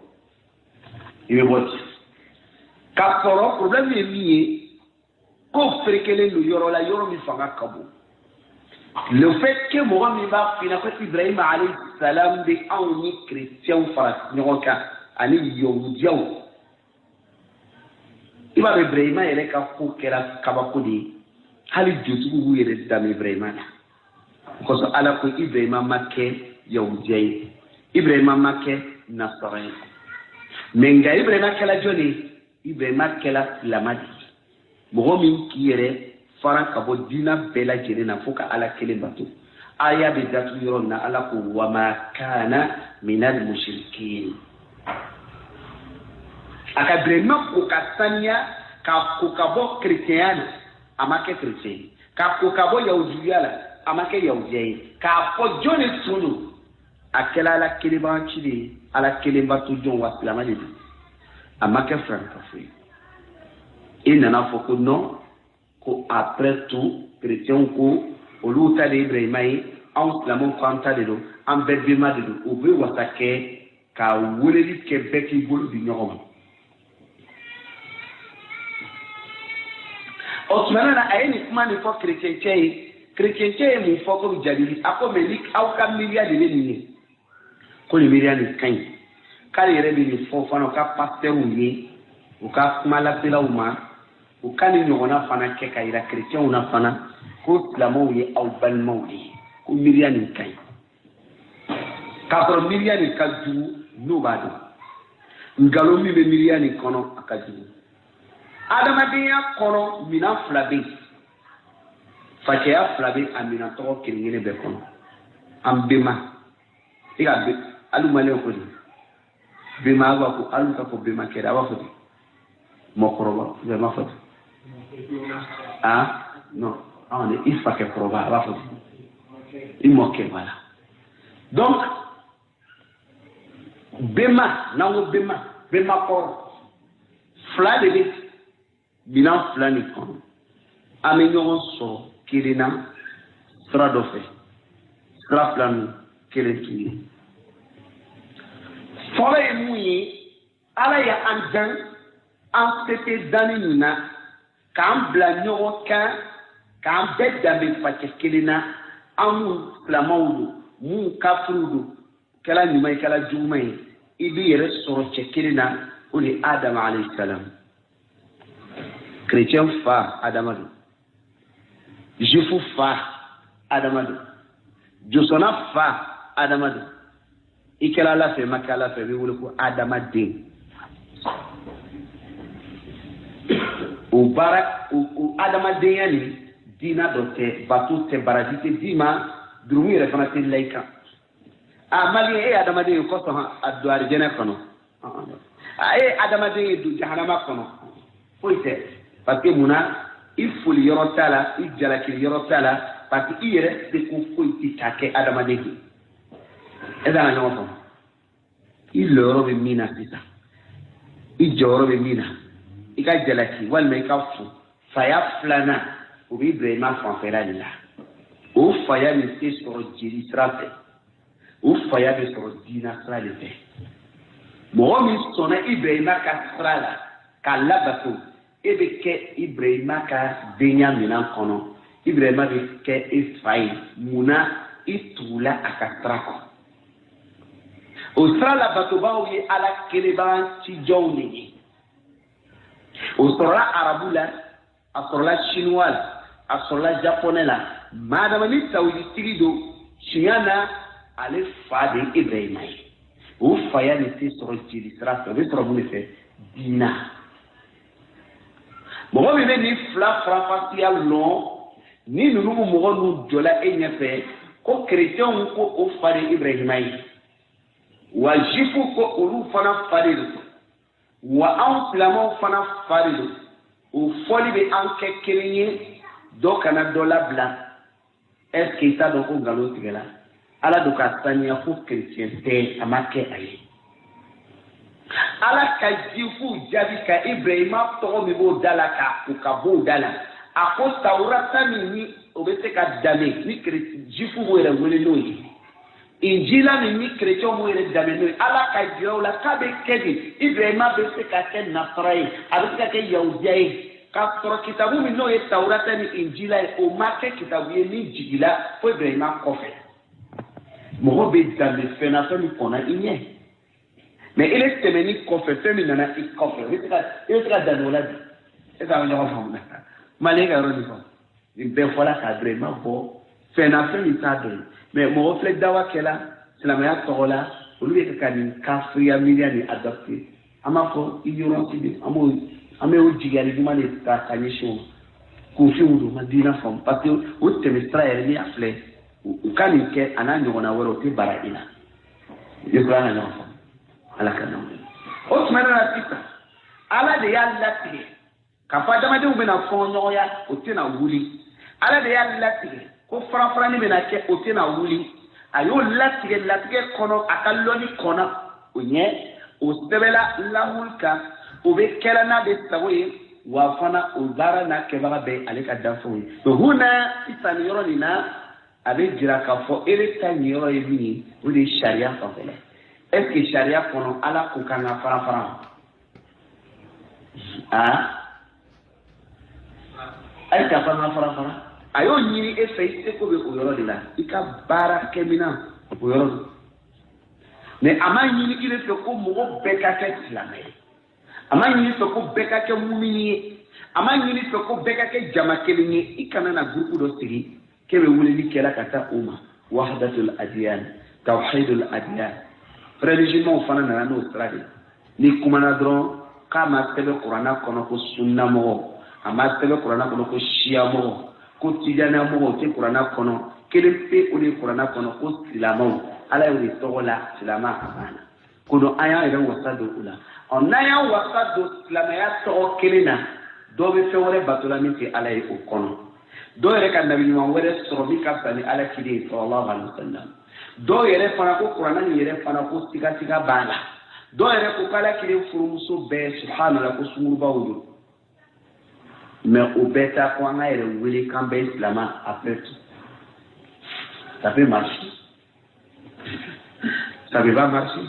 Speaker 1: i bɛ bɔ ten ka sɔrɔ problème ye min ye ko ferekelen don yɔrɔ la yɔrɔ min fanga ka bon le fait que mɔgɔ min b'a f'i ɲɛna ko Ibrahima alayhi salam bɛ anw ni chrétiens fara ɲɔgɔn kan ani yahudiyaw i b'a dɔn Ibrahima yɛrɛ ka ko kɛra kabako de ye hali jotigiw b'u yɛrɛ dami Ibrahima la o kosɔn Ala ko Ibrahima ma kɛ yahudiya ye Ibrahima ma kɛ nasara ye mais nka Ibrahima kɛla jɔn ye Ibrahima kɛla silamɛ de ye mɔgɔ min k'i yɛrɛ fara ka bɔ diina bɛɛ lajɛlen na fo ka ala kelen bato aya bɛ datugu yɔrɔ min na ala ko wa ma kana minal mushrikin a ka Ibrahima ko ka saniya ka ko ka bɔ chrétienya na a ma kɛ chrétien ye ka ko ka bɔ yahudiya la a ma kɛ yahudiya ye k'a fɔ jɔn de tun don a kɛla ala kelenbaci de ye ala kelen bato jɔn wa silamɛ de don a ma kɛ farankafo ye i nana fɔ ko non ko après tout chrétien ko olu ta de Ibrahima ye anw silamɛw ko an ta de don an bɛɛ bɛnba de don o bɛ wasa kɛ ka weleli kɛ bɛɛ k'i bolo di ɲɔgɔn ma o tuma na a ye nin kuma nin fɔ chrétien cɛ ye chrétien cɛ mun fɔ ko jaabi a ko mais ni aw ka miiriya de bɛ nin ye ko nin miiriya nin ka ɲi k'ale yɛrɛ bɛ nin fɔ fana u ka pasitɛriw ye u ka kumalabelaw ma u ka nin ɲɔgɔnna fana kɛ ka yira chrétienw na fana ko silamɛw ye aw balimaw de ye ko miiriya nin ka ɲi k'a sɔrɔ miiriya nin ka jugu n'o b'a dɔn nkalon min bɛ miiriya nin kɔnɔ a ka jugu adamadenya kɔnɔ minan fila bɛ yen facɛya fila bɛ a minan tɔgɔ kelen-kelen bɛɛ kɔnɔ an bɛnba e ka hali maliyɛn ko di bɛnba a b'a fɔ hali ka fɔ bɛnba kɛra a b'a fɔ di mɔkɔrɔba bɛɛ b'a fɔ di non anw de i fa kɛ kɔrɔba a b'a fɔ di i mɔkɛ b'a la donc bɛnba n'an ko bɛnba kɔrɔ fila de bɛ minan fila nin kɔnɔ an bɛ ɲɔgɔn sɔrɔ kelen na sira dɔ fɛ sira fila ninnu kelen t'u ye fɔlɔ ye mun ye ala ye an dan an se tɛ danni nin na k'an bila ɲɔgɔn kan k'an bɛɛ danbe facɛ kelen na an mun silamɛw don mun kafiriw don kɛla ɲuman ye kɛla juguman ye i b'i yɛrɛ sɔrɔ cɛ kelen na o de ye adama alayhi salam chrétien fa adama don juifu fa adama don josɔnna fa adama don i kɛra ala fɛ ma kɛ ala fɛ i bɛ wele ko adamaden o baara o adamadenya nin diina dɔ tɛ bato tɛ baraji tɛ d'i ma durumu yɛrɛ fana tɛ layika maliyɛn e ye adamaden ye kɔsɔn a don arijɛnɛ kɔnɔ e ye adamaden ye don jahanama kɔnɔ foyi tɛ parce que munna i foli yɔrɔ t'a la i jalakili yɔrɔ t'a la parce que i yɛrɛ se ko foyi tɛ k'a kɛ adamaden ye e ka na ɲɔgɔn faamu i lɔyɔrɔ bɛ min na sisan i jɔyɔrɔ bɛ min na i ka jalaki walima i ka fo faya filanan o b'i bila i ma fanfɛla de la o faya nin tɛ sɔrɔ jeli sira fɛ o faya bɛ sɔrɔ diina sira de fɛ mɔgɔ min sɔnna Ibrahima ka sira la k'a labato e bɛ kɛ Ibrahima ka denya minan kɔnɔ Ibrahima bɛ kɛ e fa ye munna i tugula a ka sira kɔ o sira labatobaw ye ala keleba cijɔw de ye o sɔrɔla arabu la a sɔrɔla chinois la a sɔrɔla japonais la maadama ni tawhiditigi don tiɲɛ na ale fa de ye Ibrahima ye o faya nin tɛ sɔrɔ jeli sira fɛ o bɛ sɔrɔ mun de fɛ diina mɔgɔ min bɛ nin fila faranfasiya lɔn ni ninnu mɔgɔ ninnu jɔla e ɲɛfɛ ko kerecɛnw ko o fa de ye Ibrahima ye wa juifu ko olu fana fa de don wa anw silamɛw fana fa de don o fɔli bɛ an kɛ kelen ye dɔ kana dɔ labila est-ce que i t'a dɔn ko nkalon tigɛla ala don ka saniya fo kerecɛn tɛ a ma kɛ a ye ala ka juifu jaabi ka Ibrahima tɔgɔ min b'o da la u ka b'o da la a ko tawurata min ni o bɛ se ka danbe ni juifu b'o yɛrɛ wele n'o ye injila min ni chrétien b'o yɛrɛ danbe n'o ye ala ka jira o la k'a bɛ kɛ de Ibrahima bɛ se ka kɛ nasara ye a bɛ se ka kɛ yahudiya ye k'a sɔrɔ kitabu min n'o ye tawurata ni injila ye o ma kɛ kitabu ye min jigila fo Ibrahima kɔfɛ mɔgɔ bɛ danbe fɛn na fɛn min kɔnna i ɲɛ mais ele tɛmɛni kɔfɛ fɛn min nana i kɔfɛ i bɛ se ka danbe o la bi e ka ɲɔgɔn faamu maliyɛn ka yɔrɔ nin faamu nin bɛɛ fɔla k'a Ibrahima bɔ fɛn na fɛn min t'a dɔn ye mais mɔgɔ filɛ dawa kɛla silamɛya tɔgɔ la olu bɛ ka nin kafiriya miiriya nin adapté an b'a fɔ ignorance de an bɛ o jigiyali ɲuman de ta ka ɲɛsin o k'o fɛnw don ma diina faamu parce que o tɛmɛ sira yɛrɛ ni a filɛ u ka nin kɛ a n'a ɲɔgɔnna wɛrɛ o tɛ bara i la i bɛ na ɲɔgɔn faamu ala ka na o tuma na sisan ala de y'a latigɛ k'a fɔ adamadenw bɛna fɔn ɲɔgɔnya o tɛna wuli ala de y'a latigɛ ko farafarani bɛna kɛ o tɛna wuli a y'o latigɛ kɔnɔ a ka lɔnni kɔnɔ o ɲɛ o sɛbɛnla lamuru kan o bɛ kɛla n'a bɛ sago ye wa fana o baara n'a kɛbaga bɛ ale ka danfɛnw ye donc hunna sisan nin yɔrɔ nin na a bɛ jira k'a fɔ e bɛ taa nin yɔrɔ ye min ye o de ye sariya fanfɛla est-ce que sariya kɔnɔ ala ko kan ka fara est-ce que a fana fara ayo nyini e fay se ko be ko yoro de la ika bara kemina ko yoro ne ama nyini ile fe ko mo be ka ke islamé ama nyini fe ko be ka ke mumini ama nyini fe ko be ka ke jama kelini ikana na groupe do siri kebe wuli li kela kata umma wahdatul adyan tawhidul adyan religion fana na no strade ni kumana dron kama tebe qur'ana kono ko sunna mo ama tebe qur'ana kono ko shia mo ko tijana mo te qur'ana kono kelepe uli qur'ana kono ko silamo ala yuri togola silama amana kuno aya ida wasado ula onaya wasado silama ya to kelina do be fewore batula minti ala yi ko kono do yere kan nabi mo wore sorobi ka tani ala kidi sallallahu alaihi wasallam do yere fana ko qur'ana ni yere fana ko tiga bala do yere ko kala kidi furumuso be subhanallah ko sumuru bawudo mais au bêta ko nga yere wili kan be islama après tout ça peut marcher ça ne va marcher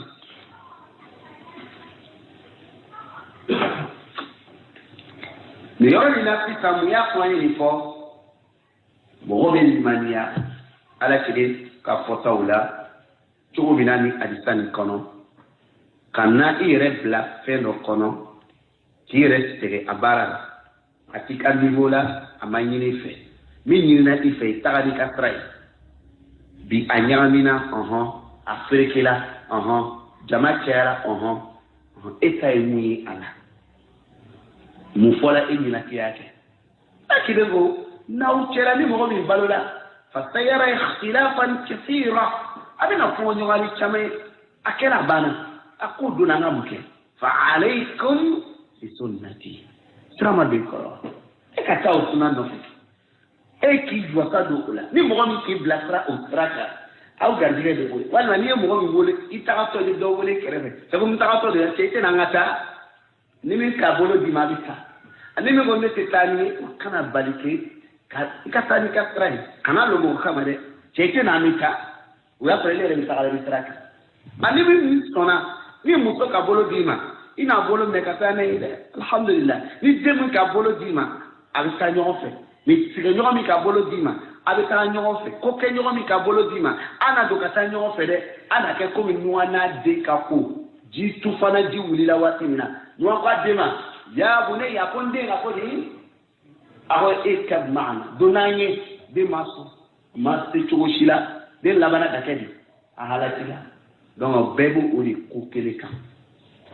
Speaker 1: mais yoro ina pita mu ya ko ni fo bo ben mania ala kidi ka fota wala to binani adisani kono kana ire bla feno kono tire stere abara atika niveau la amanyini fe minyina ife tagadi katrai bi anyamina afrikila jamakera eta emi ala mufola enyina kiyake akidego nauchera ni mo min balola fasayara ikhtilafan kathira abina fonyo wali chame akela bana akuduna ngamuke fa alaykum bi sunnati trama de koro e ka taw sunano e ki jwa ka do la ni mo mi ki blasra o traka au gardire de boy wala ni mo mi wole itaka to de do wole kerebe se ko mutaka to de tete na ngata ni mi ka bolo di mabita ani mi go mete tani kana balike ka tani ka trai kana logo kama de tete na mita uya prele re misala de traka ani mi sona ni muso ka bolo di ma ina bolo me ka tani alhamdulillah ni dem ka bolo di ma avec ta nyon fait ni si nyon mi ka bolo di ma avec ta nyon fait ko ke nyon mi ka bolo di ma ana do ka ta nyon fait de ana ke ko mi nuana de ka ko ji tu fana ji wulila watina nyon kwa de ma ya bune ya konde nga ko di aho ekab maana donanye de maso maste chogoshila de labana dakedi ahalatila donc bebo uli kokeleka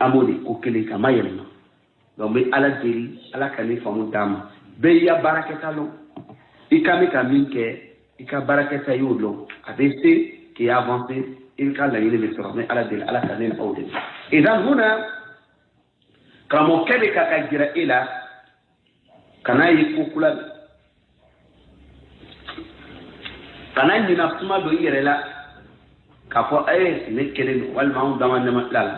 Speaker 1: amodi kokeleka mayelema donc be ala deri ala kale famu dama be ya baraketa lo ikame ka minke ika baraketa yolo abese qui avancer il ka la yele le sura mais ala deri ala kale awde idan huna kamo kebe ka gira ila kana yi kokula kana ni na tuma do yerela ka fo ay ne kelen wal maun daman ma lal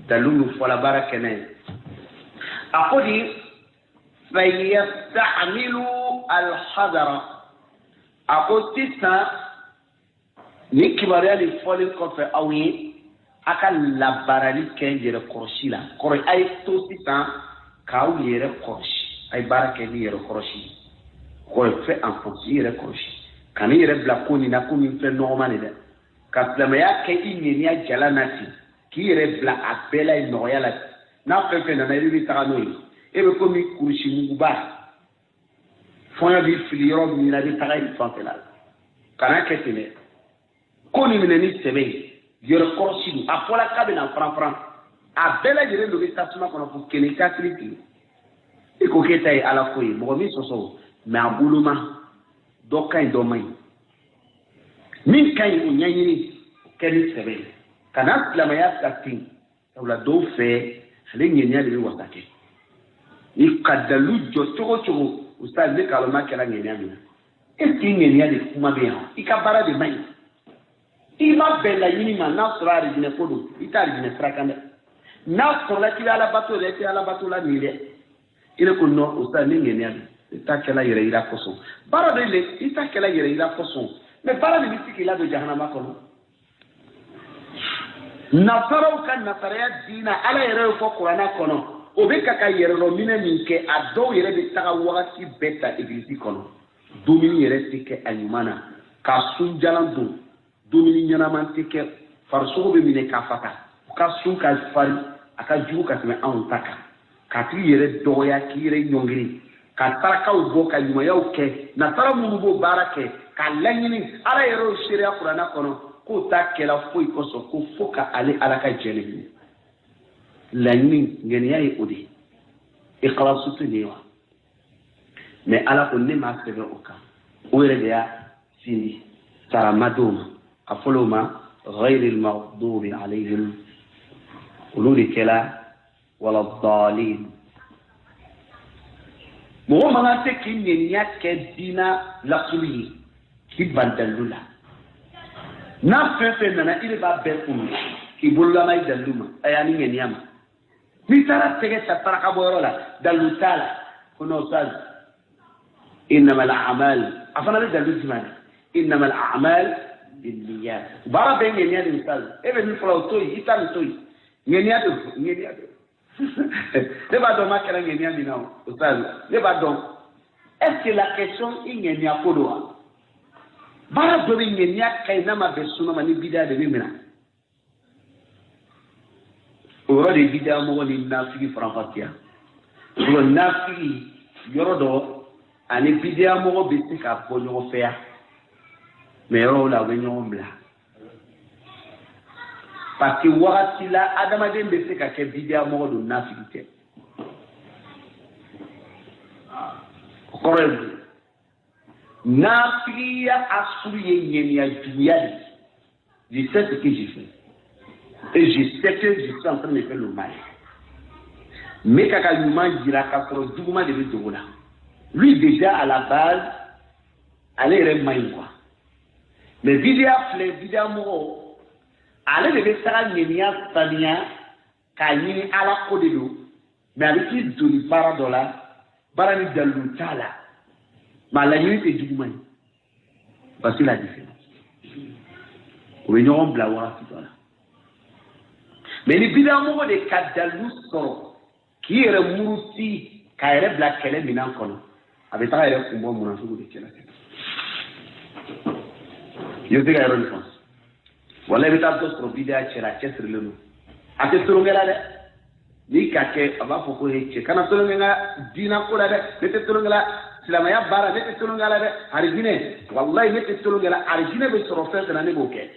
Speaker 1: dalulu fola barakene akodi fayastahmilu alhadara akotita ni kibari ali folin ko fe awi aka labarali kenjere korshila koro ay to sita kaw yere korshi ay barake ni yere korshi ko fe en fonction yere korshi kan yere bla ko ni na ko min fe normal de ka ya ke ni ya jalanati ki yere bla apela no yala na fe na ribi taganoi e be ko mi kurshi muguba fonya bi filiro mi na bi tagay fantela kana ketile ko ni mineni sebe yere korsi apola kabina fran a bela jere do bi tasuma kono fu kene kakriti e ko ketay ala koyi mo mi soso ma buluma do kay do may min kay o nyanyini kene sebe kana lama ya tatin wala do fe hale nyenya de wasake ni kadalu jo togo ustaz de kaloma kala nyenya mi e ti nyenya de kuma be ha ikabara de may ima bella yinima na sorari dine kodo itari dine frakande na sorla ti ala bato la nile ile ko no usta ni ngene ya itakela yere ira koso bara de le itakela yere ira koso me bara ni bitiki la do jahannama kono na faro kan na fariya dina ala yere ko qur'ana kono o be kaka yere ro mine minke ado yere be taga wakati beta iglisi kono dumuni yɛrɛ tɛ kɛ a ɲuman na ka sun jalan dun dumuni ɲɛnaman tɛ kɛ farisogo bɛ minɛ ka fata ka sun ka farin a ka jugu ka tɛmɛ anw ta kan ka tigi yɛrɛ dɔgɔya k'i yɛrɛ ɲɔngiri ka sarakaw bɔ ka ɲumanyaw kɛ nasara minnu b'o baara kɛ ka laɲini ala yɛrɛ y'o seereya kuranna kɔnɔ k'o ta kɛla foyi kosɔn ko fo ka ale ala ka jɛnɛ minɛ laɲini ŋaniya ye o de ye ikhlasu tɛ nin ye wa mais ala ko ne m'a sɛbɛn o kan o yɛrɛ de y'a sindi saramadenw ma a fɔlɔ o ma ghayril maghdubi alayhim olu de kɛla wala dhalin mɔgɔ man kan tɛ k'i ŋaniya kɛ diina lasuli ye k'i ban dalilu la n'a fɛn fɛn nana i de b'a bɛɛ kunu k'i bololama i dalilu ma a ni ŋaniya ma n'i taara tɛgɛ ta tarakabɔyɔrɔ la dalilu t'a la ko n'o saz إنما الأعمال أفنى لدى الجمال إنما الأعمال بالنيات بارا بين نيات المثال إيه بالفلو توي إتام توي نيات لبعض ما كان نيات مناو أستاذ لبعض est-ce que la question est niyat kodoa bara do be niyat kay nama be sunu mani bida de bimina oro de bida mo woni nafiki franfatia lo nafiki yorodo ani bidia mɔgɔ bɛ se ka bɔ ɲɔgɔn fɛ yan mais yɔrɔw la u bɛ ɲɔgɔn bila parce que wagati la adamaden bɛ se ka kɛ bidia mɔgɔ don nafiki tɛ o kɔrɔ ye mun nafikiya asuru ye ŋaniya juguya de je sais ce que j'ai fait et je sais que je suis en train de faire le mal mais ka ɲuman jira k'a sɔrɔ juguman de bɛ dogo la. Lui déjà à la base, allez remettre quoi. Mais vidéo moro, allez devait faire une tania, kani à la codélo, mais avec qui doni paradola, barani dalutala, malani et du moins. Parce que la différence. Oui, nous on blawa tout là. Mais les vidéos moro de kadalou soro, qui est remouti, kaire black kele minan kono. Avec ça, il y a un bon moment où il y a je sais qu'il y a une réponse. Voilà, il y a un autre vidéo qui est là, qui est sur le nom. À ce moment-là, ni kake aba foko hece kana tolonga dina ko da nete tolonga silama ya bara nete tolonga la arigine wallahi nete tolonga la arigine be soro fe na ne boke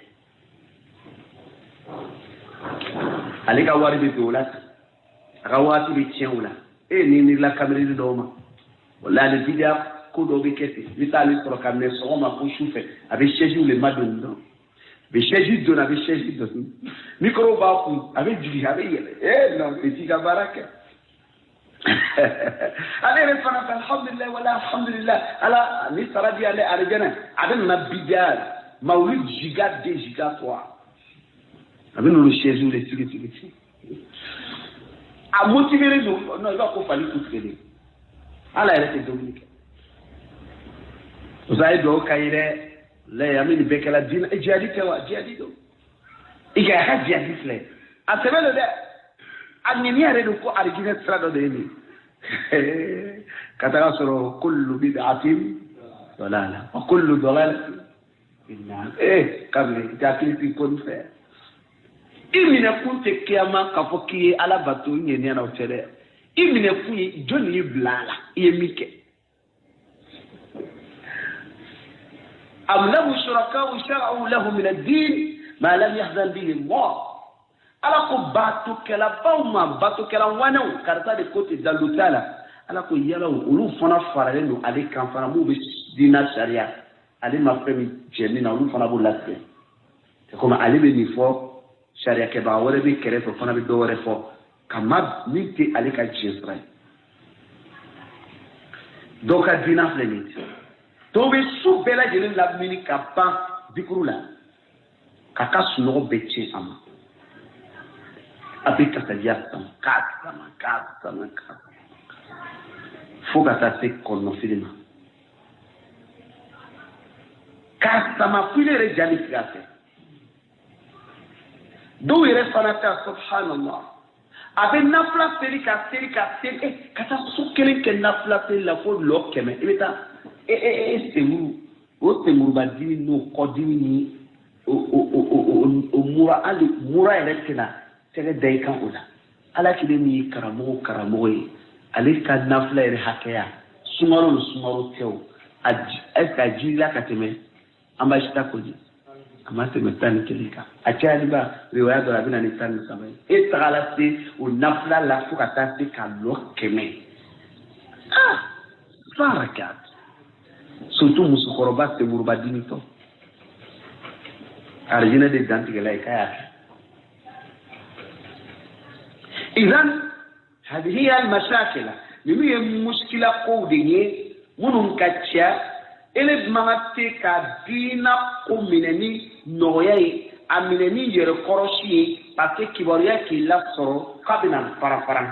Speaker 1: ale ka wari be dola ka wati be tienula e ni la kamera di doma wallahi le video ko do be kete vitali soro kamera so ma ko shufe abe sheju le madon be sheju do na be sheju do micro ba ku abe juli abe yele non petit ka baraka ale re fana alhamdulillah wala alhamdulillah ala ni saradi ale arjana adan nabiyal maulid giga 2 giga 3 abe no le sheju le tiki a motiver nous non il va ko fali tout créer ala rete dominique Zaid do kayre la yamini bekala din jadi tawa jadi do iga ha jadi fle asebelo de annini are do ko arjina strado de ni katara soro kullu bid'atin dalala wa kullu dalalatin inna kabli taklifi kon fe imina kunte kiyama kafoki ala batu nyeni na otele imina fuyi joni blala yemike أم له شركاء شرعوا له من الدين ما لم يحزن به الله على كباتو كلا باوما باتو كلا وانو كارتا دي كوتي دالوتالا على كو يلاو ولو فنا فارلو علي كان فنا مو دينا شريعه علي ما فمي جمينا ولو فنا بو لاتي كما علي بي فو شريعه كبا وري بي كريفو فنا بي دوري فو كما ميتي علي كا جيسراي دوكا دينا فلنيت tobe su bela jelen la mini kapa dikuru la kaka suno beche ama abika tadia sama fuga ta se kono filima kasama file re jali krate do yere fanata subhanallah abe nafla serika kata su kelen ke nafla la fo lo keme ibeta semuru o semuru ba dimi no kodimi ni o mura yɛrɛ tɛna tɛgɛ da i kan o la ala kile min ye karamɔgɔ ye ale ka nafila yɛrɛ hakɛya sumaro ni sumaro tɛ o est-ce que a jirila ka tɛmɛ an b'a sita ko di a ma tɛmɛ 11 kan a cayali ba riwaya dɔ a bɛ na ni 13 ye e tagala se o nafila la fo ka taa se ka lɔ 100 100 surtout musokɔrɔba semuruba dimitɔ arjina de dantigɛla ye k'a y'a kɛ إذن هذه هي المشاكل لمية مشكلة قودية منهم كتشا إلى بمغتي كدينا قوميني نوياي أميني يرقرشي باتي كباريا كي لفصرو قبنا فرافران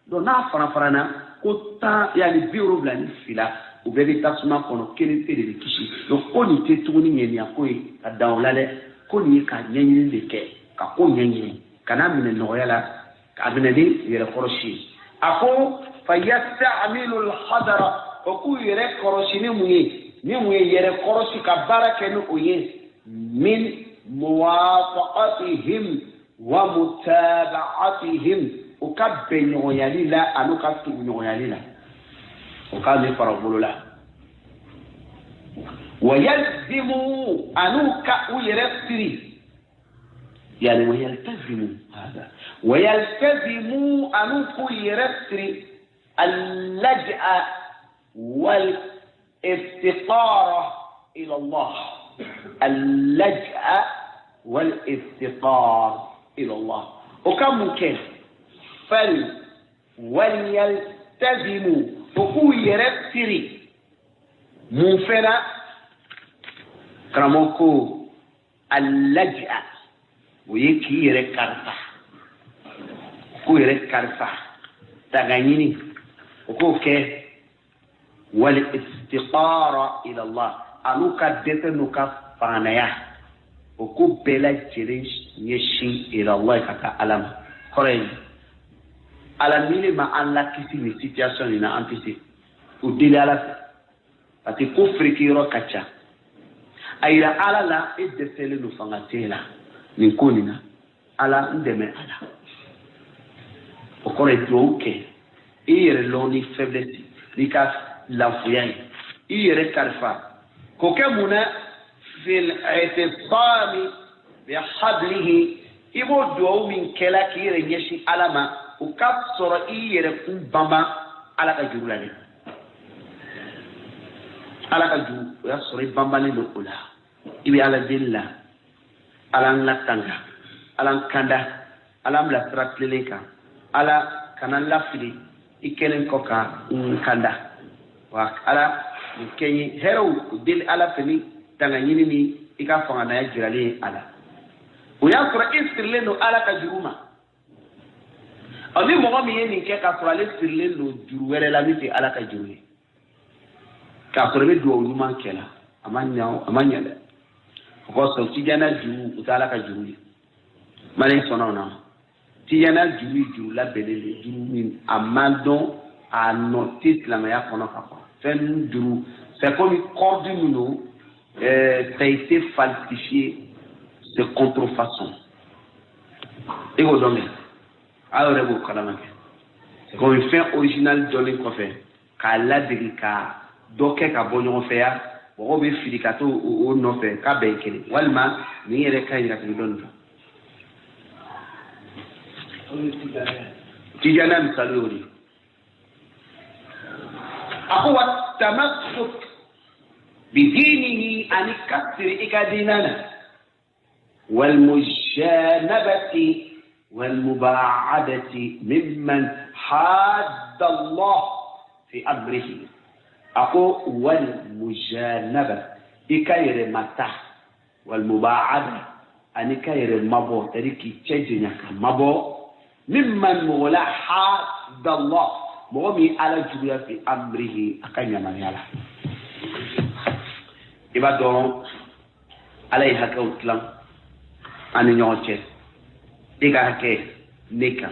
Speaker 1: دو نا فرافرانا كتا يعني بيورو بلاني فيلا وبيبي تاسما كونو كيني تيري كيشي دو كوني تيتوني نيني أكوي كداولالي كوني كنيني لكي كاكو نيني كنا من النويا لا abinadi yɛrɛ kɔrɔsi a ko fa yasta'milu al-hadara o k'u yɛrɛ kɔrɔsi ni mun ye yɛrɛ kɔrɔsi ka baara kɛ ni o ye min muwafaqatihim wa mutaba'atihim o ka bɛn ɲɔgɔnyali la ani ka tugu ɲɔgɔnyali la o ka min fara bolo la wa yalzimu anu ka u yɛrɛ siri يعني ويلتزموا أنكو يرسري اللجأ والافتقار إلى الله اللجأ والافتقار إلى الله وكم ممكن وليلتزموا وكو يرسري منفرة كرموكو اللجأ ويكي يركارفا كو يركارفا تغنيني وكوكي والاستقارة إلى الله أنوكا دتنوكا فانيا وكو بلا جريش يشين إلى الله كاكا ألم قرين على ميلي ما أن لا كيسي من سيتياسون لنا أنتسي وديلي على فتي كفري كيرو كاتشا أيلا على لا إدسيلي نفانتيلا min ko nin na ala n dɛmɛ a la o kɔrɔ ye duwawu kɛ i yɛrɛ lɔn ni faiblesse n'i ka lafuya ye i yɛrɛ kalifa k'o kɛ mun na fil i'tisami bi hablihi i b'o duwawu min kɛla k'i yɛrɛ ɲɛsin ala ma o ka sɔrɔ i yɛrɛ kun banba ala ka juru la dɛ ala ka juru o y'a sɔrɔ i banbalen don o la i bɛ ala deli la alan la tanga alan kanda alam la stratleleka ala kanan la fili ikelen ko ka kanda wa ala kenyi hero dil ala fini tanga nyini ni ika fanga na jirale ala o ya sura istirle no ala ka juruma ami mo mi yeni ke ka sura le istirle no juru were la mi ala ka jurule ka sura be do nyuma kela amanya ko tijana juru utala ka juru malen sona na tijana juru la belele juru min amandon a notice la maya kono ka ko fen juru c'est comme corde nous ça a été falsifié de contrefaçon et au domaine alors rebo kalama c'est comme une fin original donné ko fait ka la de ka doke ka bonyo fe ya o be filikato o no fe ka be kele walma ni yere kay ra ko don tijana misalori aqwa tamassuk بدينه أن يكسر إكاديننا والمجانبة والمباعدة ممن حاد الله في أمره أقول والمجانبة إكاير متى والمباعدة أن إكاير مبو تريكي تجنك مبو ممن مولا حاد الله مغمي على جبيا في أمره أكاين يمانيالا iba don alay hakaw tlam ani ñoce diga hake neka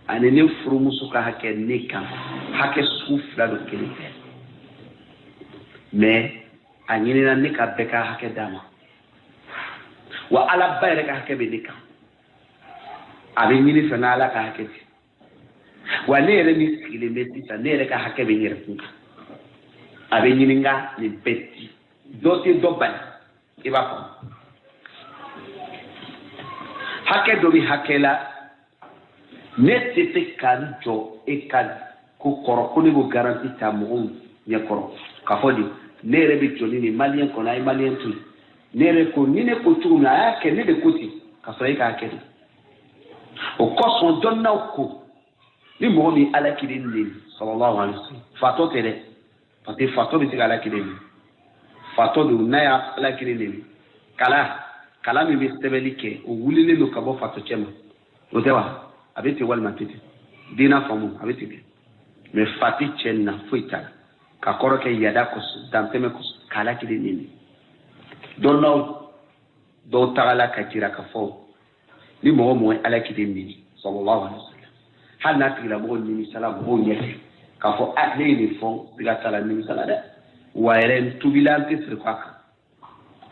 Speaker 1: ani ne furu musuka hake neka hake sufla do kelite mais a ɲinina ne ka bɛɛ ka hakɛ d'a ma wa ala ba yɛrɛ ka hakɛ bɛ ne kan a bɛ ɲini fɛ n'ala ka hakɛ di wa ne yɛrɛ min sigilen bɛ sisan ne yɛrɛ ka hakɛ bɛ n yɛrɛ kun kan a bɛ ɲini n ka nin bɛɛ di dɔ tɛ dɔ bali i b'a faamu hakɛ dɔ bɛ hakɛ la ne tɛ se ka n jɔ e ka ko kɔrɔ ko ne b'o garanti ta mɔgɔw ɲɛkɔrɔ k'a fɔ de ne yɛrɛ bɛ jɔ ni nin maliyɛn kɔnɔ a ye maliyɛn to yen ne yɛrɛ ko ni ne ko cogo min a y'a kɛ ne de ko ten k'a sɔrɔ e k'a kɛ de o kɔsɔn dɔnnaw ko ni mɔgɔ min ala kelen neni sallallahu alaihi wasallam fatɔ tɛ dɛ parce que fatɔ bɛ se ka ala kelen neni fatɔ don n'a y'a ala kelen neni kala min bɛ sɛbɛnni kɛ o wulilen don ka bɔ fatɔ cɛ ma o tɛ wa a bɛ ten walima tɛ ten diina faamu a bɛ ten mais fati cɛ na foyi t'a la ka kɔrɔ kɛ yada kɔsɔn dantɛmɛ kɔsɔn k'ala kelen neni dɔnnaw dɔw tagala ka jira ka fɔ ni mɔgɔ mɔgɔ ala kelen neni sallallahu alaihi wasallam hali n'a tigila mɔgɔ neni sala mɔgɔw ɲɛfɛ k'a fɔ ne ye nin fɔ siga t'a la neni sala dɛ wa yɛrɛ n tubila an tɛ siri k'a kan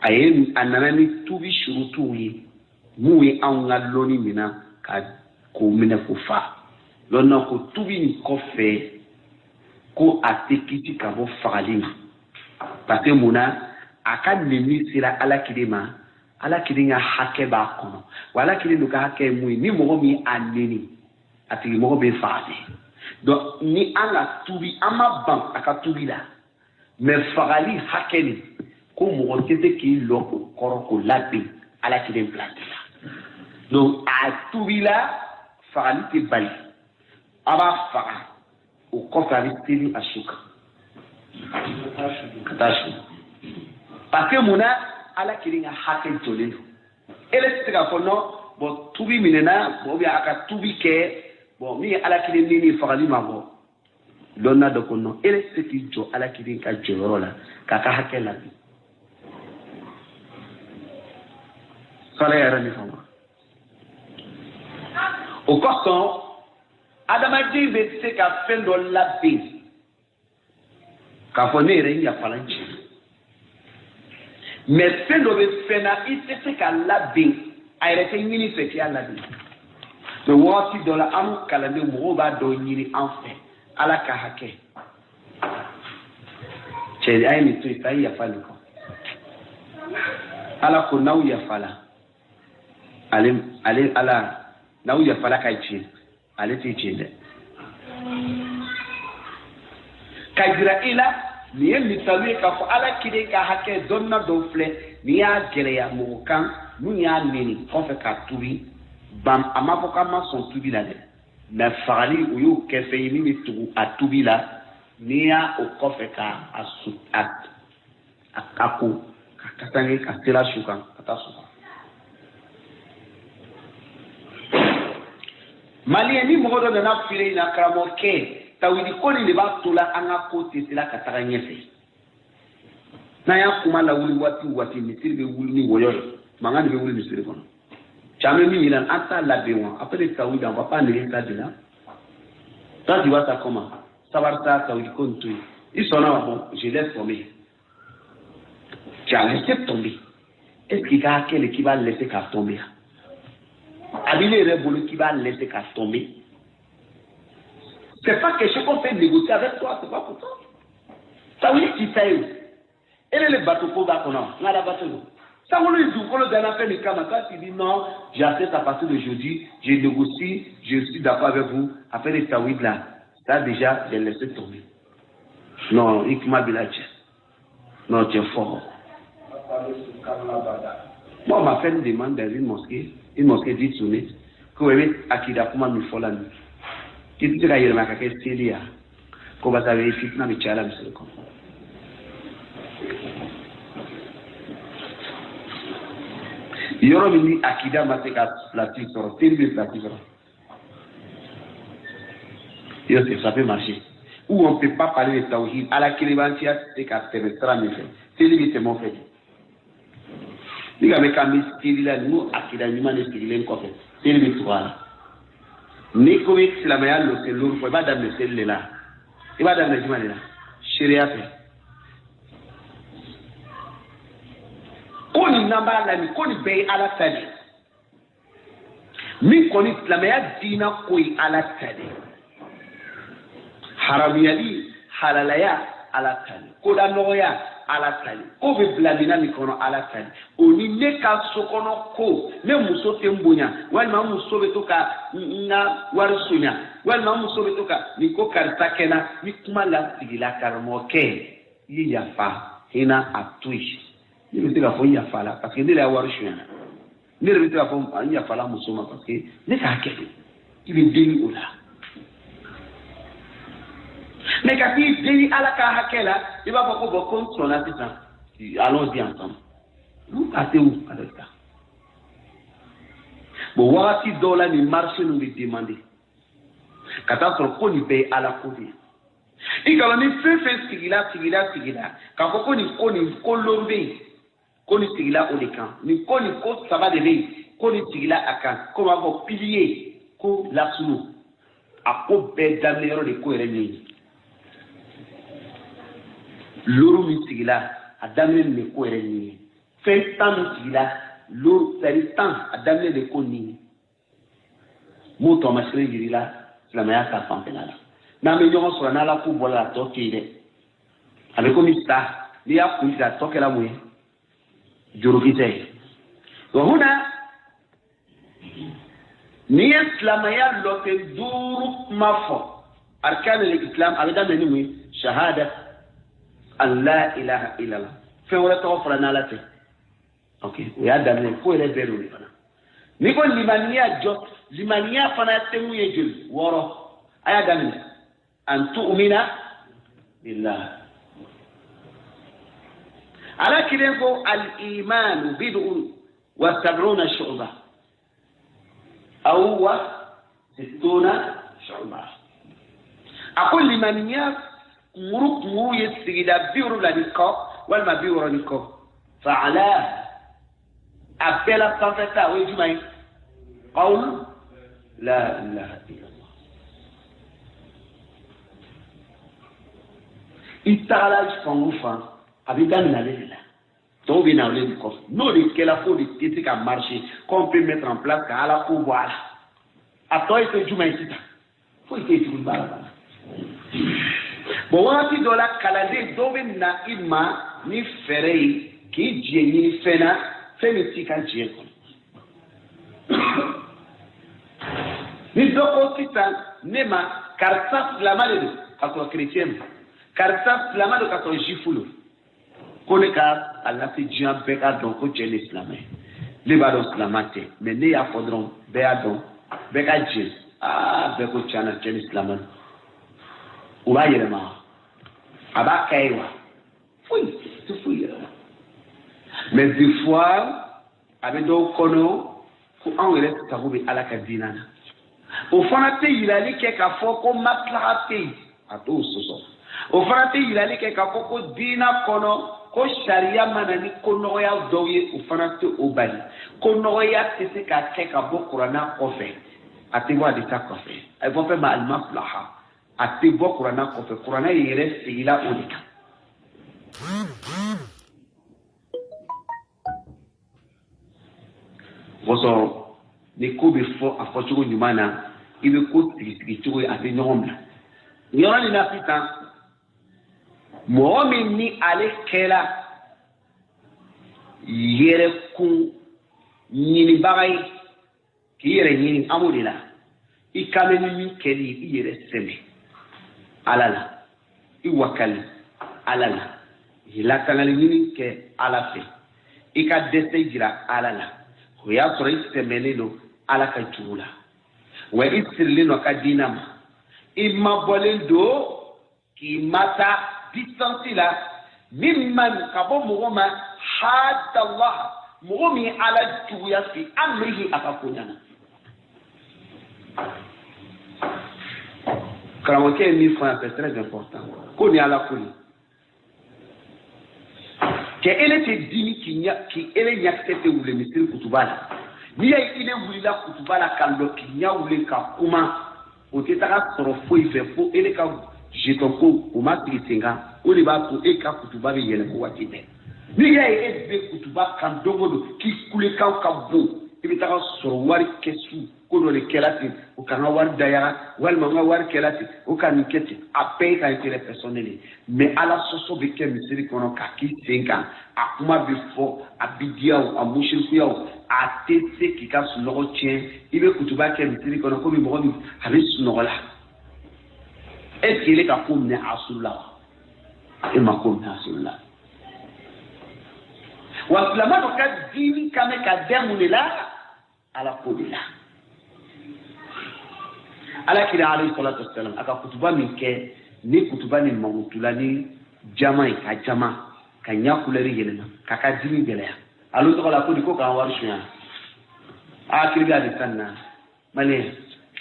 Speaker 1: a nana ni tubi surutuw ye mun ye anw ka lɔnni minɛ k'o minɛ k'o fa lɔnna ko tubi nin kɔfɛ ko a tɛ kisi ka bɔ fagali ma parce que mun na a ka neni sera ala kelen ma ala kelen ka hakɛ b'a kɔnɔ wa ala kelen ka hakɛ ye mun ye ni mɔgɔ min a neni a tigi mɔgɔ bɛ faga de donc ni an ka tubi an ma ban a ka tubi la mais fagali hakɛ nin ko mɔgɔ tɛ se k'i lɔ o kɔrɔ k'o labɛn ala kelen bila de la donc a tubi la fagali tɛ bali a b'a faga o kɔfɛ a bɛ teli a su kan ka taa su parce que mun na ala kelen ka hakɛ jɔlen don e tɛ se k'a fɔ non bon tubi minɛna bon a ka tubi kɛ bon min ye ala kelen ni fagali ma bɔ dɔnna dɔ ko non e tɛ se k'i jɔ ala kelen ka jɔyɔrɔ la k'a ka hakɛ labɛn kala yɛrɛ ni fama o kosɔn adamaden bɛ se ka fɛn dɔ labɛn k'a fɔ ne yɛrɛ n yafala n cɛ mais fɛn dɔ bɛ fɛn na i tɛ se ka labɛn a yɛrɛ tɛ ɲini fɛ k'i y'a labɛn mais waati dɔ la an kalanden mɔgɔw b'a dɔ ɲini an fɛ ala ka hakɛ cɛ a ye nin to yen a ye yafa nin kɔ ala ko n'aw yafala ale ala n'aw yafala ka tiɲɛ ale tɛ tiɲɛ dɛ ka jira i la nin ye misali ye k'a fɔ ala kelen ka hakɛ dɔnna dɔw filɛ n'i y'a gɛlɛya mɔgɔ kan n'u y'a nɛni kɔfɛ k'a tubi a ma fɔ k'a ma sɔn tubi la dɛ mais fagali o y'o kɛ fɛn ye min bɛ tugu a tubi la n'i y'a o kɔfɛ k'a ko ka taa ka tela su kan ka taa su kan maliyɛn ni mɔgɔ dɔ nana fili in na karamɔgɔkɛ tawhidi ko nin de b'a to la an ka ko tɛ se la ka taga ɲɛfɛ n'an y'a kuma lawuli waati o waati misiri bɛ wuli ni wɔyɔ ye mankan de bɛ wuli misiri kɔnɔ caman min yira an t'a labɛn wa après tawhidi on va pas négliger ça de là toi tu vois ça comment sabar ta tawhidi ko nin to yen i sɔnna wa bon je laisse tomber tu as laissé tomber est-ce qu'il ka hakɛ le k'i b'a laisser k'a tomber a b'i ne yɛrɛ bolo k'i b'a laisser k'a tomber c'est pas quelque chose qu'on fait négocier avec toi c'est pas pour toi tawhidi ti ta ye o ele le bateau ko b'a kɔnɔ n ka la bateau don sanwó yi dugukolo dana fɛn min kama quand tu dis non j'accepte à partir d'aujourd'hui je négocie je suis d'accord avec vous affaire de tawhid là ça déjà j'ai laissé tomber non i kuma bi la cɛ non tu es fort moi on m'a fait une demande dans une mosquée dite Sunni ko bɛ akida kuma min fɔ la nin i tɛ se ka yɛlɛma ka kɛ seli ya ko basa bɛ fitina bɛ caya la misiri kɔnɔ yɔrɔ min ni akida ma se ka place sɔrɔ seli bɛ place sɔrɔ ça peut marcher ou on peut pas parler de tawhid ala kelen b'an ci a tɛ se ka tɛmɛ sira min fɛ seli bɛ tɛmɛ o fɛ ni ka mɛn k'an bɛ seli la n'o akida ɲuman de sigilen kɔfɛ seli bɛ tugu a la ni ko bɛ silamɛya lɔse lori fɔ i b'a daminɛ seli de la i b'a daminɛ jumɛn de la seereya fɛ namba la ni koni be ala tali min koni silamɛya diina koyi ala tali haramuyali halalaya ala tali koda nɔgɔya ala tali ko bɛ bila mina min kɔnɔ ala tali o ni ne ka so kɔnɔ ko ne muso tɛ n bonya walima muso bɛ to ka n ka wari sonya walima muso bɛ to ka nin ko karisa kɛ na ni kuma lasigila karamɔgɔkɛ i ye yafa hinɛ a to yen ne bɛ se ka fɔ n yafa la parce que ne de y'a wari sonya ne de bɛ se ka fɔ n yafa la muso ma parce que ne k'a kɛ de i bɛ deli o la. Mais quand il dit à la caractère, il va beaucoup beaucoup sur la puissance. Allons-y ensemble. Nous partez où avec ça? Bon, voilà si dans la marché nous lui demander. Quand on y paye à la couvrir. Et quand on y fait sigila. Quand on y colombe, qu'on y sigila au décan. Ni qu'on y cause ça va devenir. Qu'on y sigila à quand. Comme avoir pilier, qu'on la sous. À quoi bête d'amener les cohérents. Loro min sigila a daminɛ nin ko yɛrɛ ɲini fɛn tan min sigila loro sari tan a daminɛ de ko nin m'o tɔmasire yirila silamɛya ta fanfɛla la n'an bɛ ɲɔgɔn sɔrɔ n'ala ko bɔra la tɔ kɛ dɛ a bɛ komi sa n'i y'a kun sigi a tɔ kɛra mun ye jorokisɛ ye wa huna n'i ye silamɛya lɔtɛ duuru kuma fɔ arkan al-islam a bɛ daminɛ ni mun ye shahada Allah ilaha illallah fɛn wɛrɛ tɔgɔ fɔra n'ala tɛ ok o y'a daminɛ ko yɛrɛ bɛɛ de fana n'i ko limaniya fana tɛ mun ye joli 6 a y'a daminɛ an tu'mina billah ala kelen ko al-iman bid'un wa 70 shu'ba aw wa 60 shu'ba a ko limaniya muru ye sigida biuru la ni kɔ walima biuru ni kɔ fa'ala a bɛɛ la sanfɛ o ye jumɛn ye qawl la ilaha illallah i tagala fan o fan a bɛ daminɛ ale de la tɔw bɛ na ale de kɔfɛ n'o de kɛla fo de tɛ se ka marcher qu'on peut mettre en place ka ala ko bɔ a la a tɔ ye fɛn jumɛn ye sisan foyi tɛ tuguni baara la. Bon, waati dɔ la kalanden dɔw bɛ na i ma ni fɛɛrɛ ye k'i diɲɛ ɲini fɛn na fɛn min t'i ka diɲɛ kɔnɔ ni dɔ ko sisan ne ma karisa silama de don ka sɔrɔ kerecɛn ma karisa silama don ka sɔrɔ zifu don ko ne ka a lase diɲɛ bɛɛ ka dɔn ko cɛ ni silamɛ ye ne b'a dɔn silama tɛ mais ne y'a fɔ dɔrɔn bɛɛ y'a dɔn bɛɛ ka diɲɛ bɛɛ ko tiɲɛna cɛ ni silamɛ don o b'a yɛlɛma a b'a kɛ ye wa foyi tɛ foyi yɛlɛma mais des fois a bɛ dɔw kɔnɔ ko anw yɛrɛ sago bɛ ala ka diinɛ na o fana tɛ yirali kɛ k'a fɔ ko maslaha tɛ yen a t'o sɔsɔ o fana tɛ yirali kɛ k'a fɔ ko diinɛ kɔnɔ ko sariya mana ni ko nɔgɔya dɔw ye o fana tɛ o bali ko nɔgɔya tɛ se ka kɛ ka bɔ kuranna kɔfɛ a tɛ bɔ hadisa kɔfɛ a bɛ fɔ fɛn ma al-maslaha a tɛ bɔ kuranna kɔfɛ kuranna yɛrɛ sigila o de kan wɔsɔ ni ko bɛ fɔ a fɔcogo ɲuman na i bɛ ko sigi cogo ye a bɛ ɲɔgɔn bila yɔrɔ nin na sisan mɔgɔ min ni ale kɛra yɛrɛkun ɲinibaga ye k'i yɛrɛ ɲini an b'o de la i ka mɛ ni min kɛli i yɛrɛ sɛmɛ ala la i wakali ala la i lakangali ɲini kɛ ala fɛ i ka dɛsɛ jira ala la o y'a sɔrɔ i sɛmɛlen don ala ka jugu la wa i sirilen don ka diinɛ ma i mabɔlen don k'i ma taa distance la min man ka bɔ mɔgɔ ma hadallah mɔgɔ min ala juguya fi amrihi a ka ko ɲana karamɔgɔkɛ ye min fɔ yan c'est très important ko ni ala ko ni kɛ ele tɛ dimi k'i ele ɲakisɛ tɛ wuli misiri kutuba la n'i y'a ye ele wulila kutuba la ka lɔ k'i ɲɛ wuli ka kuma o tɛ taga sɔrɔ foyi fɛ fo ele ka jeton ko o ma sigi sen kan o de b'a to e ka kutuba bɛ yɛlɛma waati bɛɛ ni ya e be kutuba kan dogodo ki kule kan ka bo ibi ta so wari kesu ko do le kelati o kan wari daya wal ma wari kelati o kan keti a pay ka intérêt personnel mais ala soso be ke misiri kono ka ki 5 ans a kuma be fo a bidiaw a mushrikiyaw a tete ki ka sunogo tien ibe kutuba ke misiri kono ko bi mo bi habi sunogo la est il est ka ko ne asula e ma ko ne asula wa lama do ka dini kame ka demune la ala kodila ala kira alayhi salatu wassalam aka kutuba min ke ni kutuba ni mawtula ni jama ka jama ka nyakuleri yelena ka dini gelaya alo to la ko diko ka war shuya akiri ga dikanna male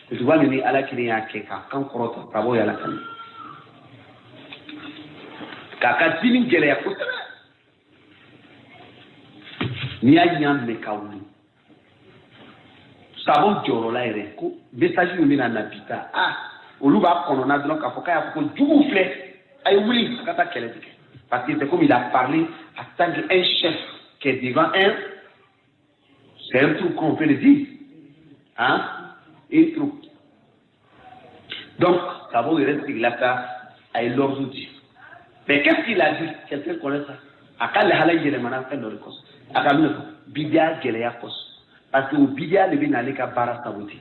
Speaker 1: kutuba ni ala kiri yake ka kan korota tabo yala kan ka dini gelaya ko ni ya nyam me kawuni sabon joro la ere ko message ni na napita oluba kono na donc afoka ya ko jugu fle ay wuli kata kele dik parce que c'est comme il a parlé à tant qu'un chef qui est devant un c'est un truc qu'on peut le dire un truc donc sabon il reste là ça ay l'ordre dit mais qu'est-ce qu'il a dit quelqu'un connaît ça akale halaye le manan fait le cause akamino bidia gele ya kos parce que bidia le bin alika bara sabuti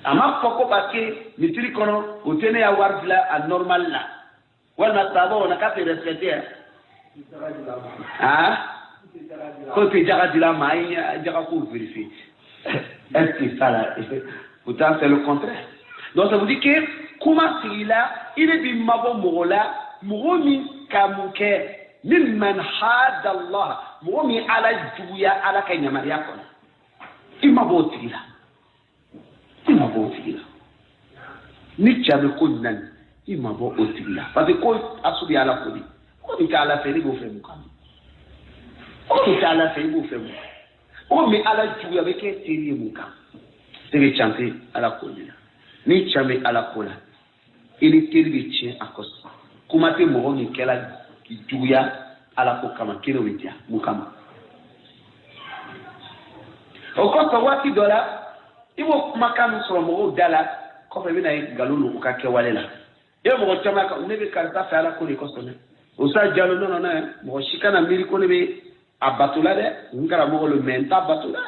Speaker 1: ama foko parce que mitri kono o tene ya wardila a normal la wala sabo na ka te respecter ko te jaga dila mai jaga ko vérifier est-ce que ça là pourtant c'est le contraire donc ça vous dit que comment c'est là il est bi mabo mogola mogomi kamuke mimman hada Allah mogomi ala juya ala kanyama yako imabotila ni chabe ko nan imabo otila parce que ko asubi ala ko di ko ni ala feri go femu kam ko ni ala feri go femu o mi ala juya be ke tiri mu kam tiri champe ala ko ni chambe ala ko la ili tiri bi chi akosa kuma te mo ni kela ki juya ala ko kama kino witia mu kam o ko to wati dola ibo makam so mo dala ko fe bina galulu ko ka ke walela e mo chama ka ne be karta fa ala ko ni ko sone o sa jalo no na mo shikana miri ko ne be abatula de ngara mo lo menta batula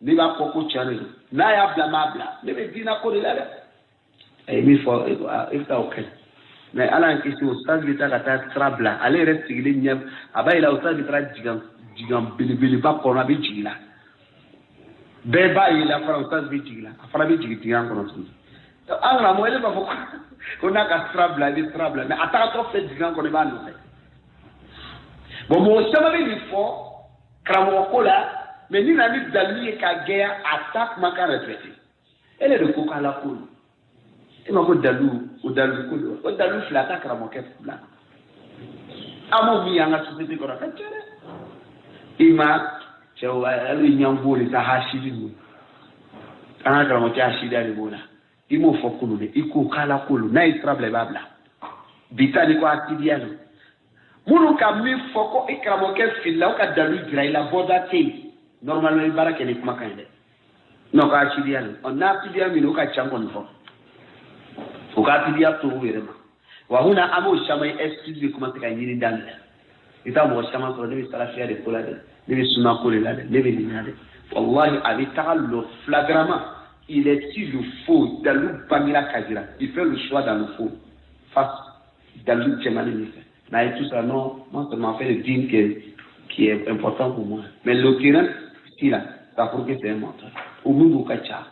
Speaker 1: ni ba ko ko chane na ya bla mabla ne be dina ko la de e mi fo if ta okay mais ala en question stade bita kata trabla ale reste gile nyam abayla ustad bitra jigam bilibili ba ko na bi jigila be ba yi la française bi jigila afara bi jigitiyan ko non angla mo ele ba ko ko na ka trabla mais ataka to fait jigan ko ne ba no bon mo sama bi fo kramo ko la mais ni na mi dali ka guerre attaque maka retraité ele de ko kala ko e ma ko dalu o dalu flata kramo ke fla amo mi anga société ko ka tere ima cewa alu nyamburi ta hashidi mu kana kramo ta hashidi ali bona imo fokulu de iko kala kulu na itrable babla bitani ko atidiano munu ka mi foko ikramo ke filla o ka dalu dira ila boda te normalement barake ni kuma kande no ka atidiano on na atidiano no ka chango nfo o ka atidia to werema wa huna amo shamai excuse kuma tika yiri dan ita mo shama ko de sala fiya de kula de de suma ko la de de dinade wallahi abi tagallo flagrama il est si le faux Dalou Bamila Kajira. Il fait le choix dans le faux face Dalou Tchemani. Mais tout ça, non, moi, ça m'a fait le dîme qui est important pour moi. Mais le terrain, c'est là, ça faut que c'est un mentor. Au Mounou Kacha,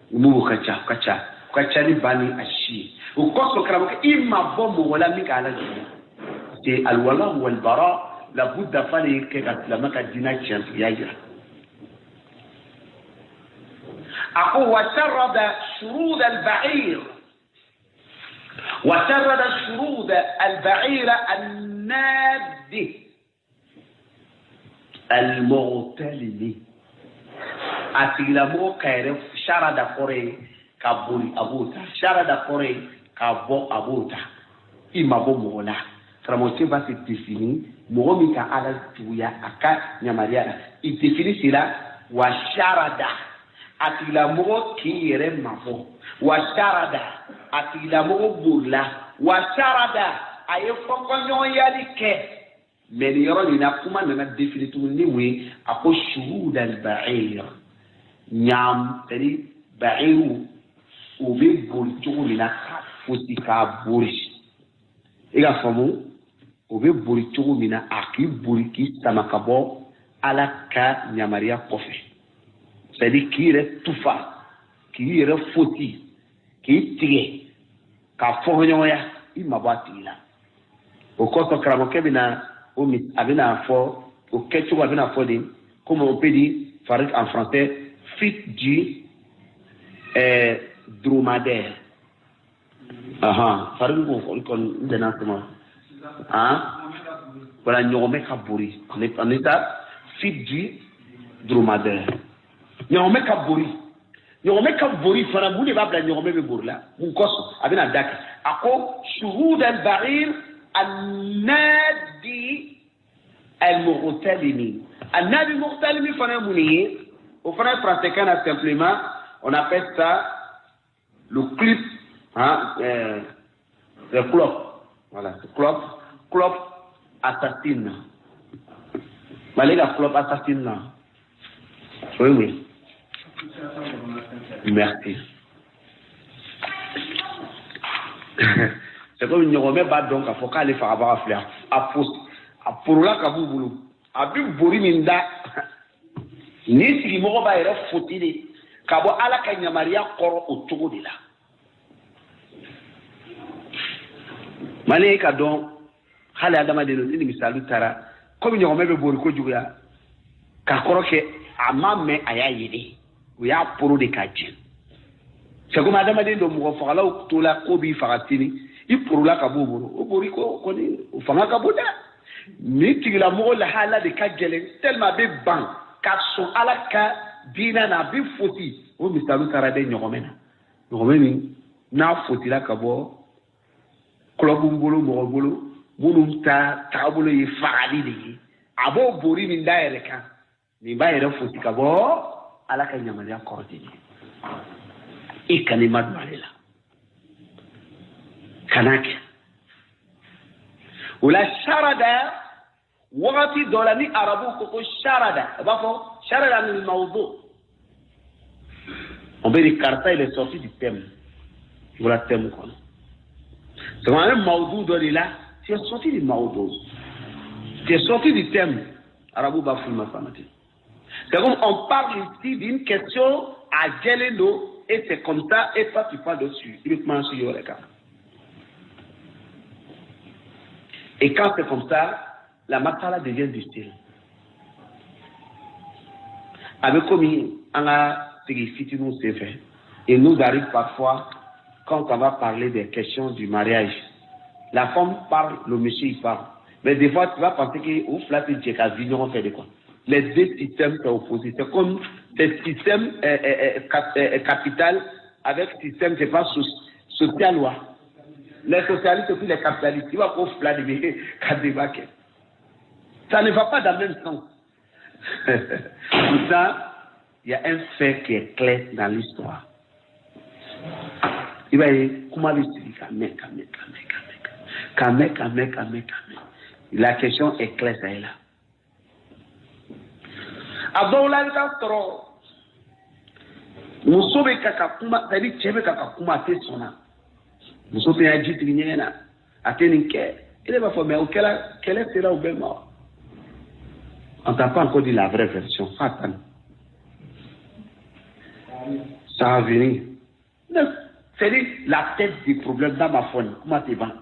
Speaker 1: Kacha ni Bani Ashi. Au Koso Kramaka, il m'a bon Moula Mikala. C'est Al-Wala ou Al-Bara, la bout d'affaires que la Maka Dina Tchiantiagira. أقول وشرد شرود البعير الناد المغتلم أتيلمو كيرف شرد قري كابولي أبوتا شرد قري كابو أبوتا إما بومولا karamɔgɔcɛ va se définir mɔgɔ min ka ala juguya a ka yamaruya la il définit cela wa sharada a tigilamɔgɔ k'i yɛrɛ mabɔ wa sharada a tigilamɔgɔ bolila wa sharada a ye fɔkɔɲɔgɔnyali kɛ mais nin yɔrɔ nin na kuma nana définir tuguni ni mun ye a ko shuhud al-ba'ir ɲaam c'est-à-dire ba'iru o bɛ boli cogo min na ka fosi k'a bori i ka faamu o bɛ boli cogo min na a k'i boli k'i sama ka bɔ ala ka yamaruya kɔfɛ c'est-à-dire k'i yɛrɛ tufa k'i yɛrɛ fosi k'i tigɛ k'a fɔɲɔgɔnya i mabɔ a tigi la o kɔsɔn karamɔgɔkɛ bɛ na a bɛna fɔ o kɛcogo a bɛna fɔ de comme on peut dire en français fit du dromadaire farin ko kon dana kuma wala ɲɔgɔmɛ ka bori en état fit du dromadaire ɲɔgɔmɛ ka bori fana mun de b'a bila ɲɔgɔmɛ bɛ bori la mun kɔsɔn a bɛna da kɛ a ko shuhud al-ba'ir النادي المغتلم النادي المغتلم فانا موني au frère français simplement on appelle ça le club le club voilà club assassin malega club assassin oui merci c'est comme ɲɔgɔmɛ b'a dɔn k'a fɔ k'ale fagabaga filɛ a porola ka b'u bolo a bɛ bori min da ni sigimɔgɔ b'a yɛrɛ foti de ka bɔ ala ka yamaruya kɔrɔ o cogo de la maliyɛn ka dɔn hali adamaden ni misali taara komi ɲɔgɔmɛ bɛ bori kojuguya k'a kɔrɔ kɛ a ma mɛn a y'a ye de o y'a poro de k'a jɛ c'est comme adamaden dɔ mɔgɔ fagalaw tola ko b'i faga sini i porola ka b'o bolo o bori ko kɔni o fanga ka bon dɛ ni tigilamɔgɔ lahala de ka gɛlɛn tellement a bɛ ban ka sɔn ala ka diinɛ na a bɛ foti o misali taara de ɲɔgɔmɛ na ɲɔgɔmɛ min n'a fotila ka bɔ club bolo mɔgɔ bolo minnu ta taabolo ye fagali de ye a b'o bori min da yɛrɛ kan nin b'a yɛrɛ foti ka bɔ ala ka yamaruya kɔrɔ de ye i kan'i ma don ale la kana kɛ o la sarada wagati dɔ la ni arabu ko sarada a b'a fɔ sarada min mawdu on peut dire karisa il est sorti du thème voilà thème kɔnɔ c'est un mawdu dɔ de la tu es sorti du mawdu tu es sorti du thème arabu b'a fɔ ma fana ten c'est comme on parle ici d'une question à Gelendo et c'est comme ça et toi tu parles dessus uniquement sur le cas. Et quand c'est comme ça, la masala devient du style. Avec comme on a nous c'est fait. Et nous arrive parfois, quand on va parler des questions du mariage, la femme parle, le monsieur il parle. Mais des fois, tu vas penser qu'au flat de Djekazine, on fait de quoi? Les deux systèmes sont opposés. C'est comme le système capital avec le système, je pense, social. Les socialistes et puis les capitalistes, ils vont faire des débats. Ça ne va pas dans le même sens. Pour ça, il y a un fait qui est clair dans l'histoire. Il va dire, comment le dire? La question est claire, ça est là. Abola Castro, muso be kaka kuma, c'est-à-dire chebe kaka kuma te sona. Muso te a dit nyena, ateni ke. Il va faire mais quelle est cela au Belma? On t'a pas encore dit la vraie version. Attends. Ça va venir. C'est-à-dire la tête des problèmes dans ma phone. Comment tu vas?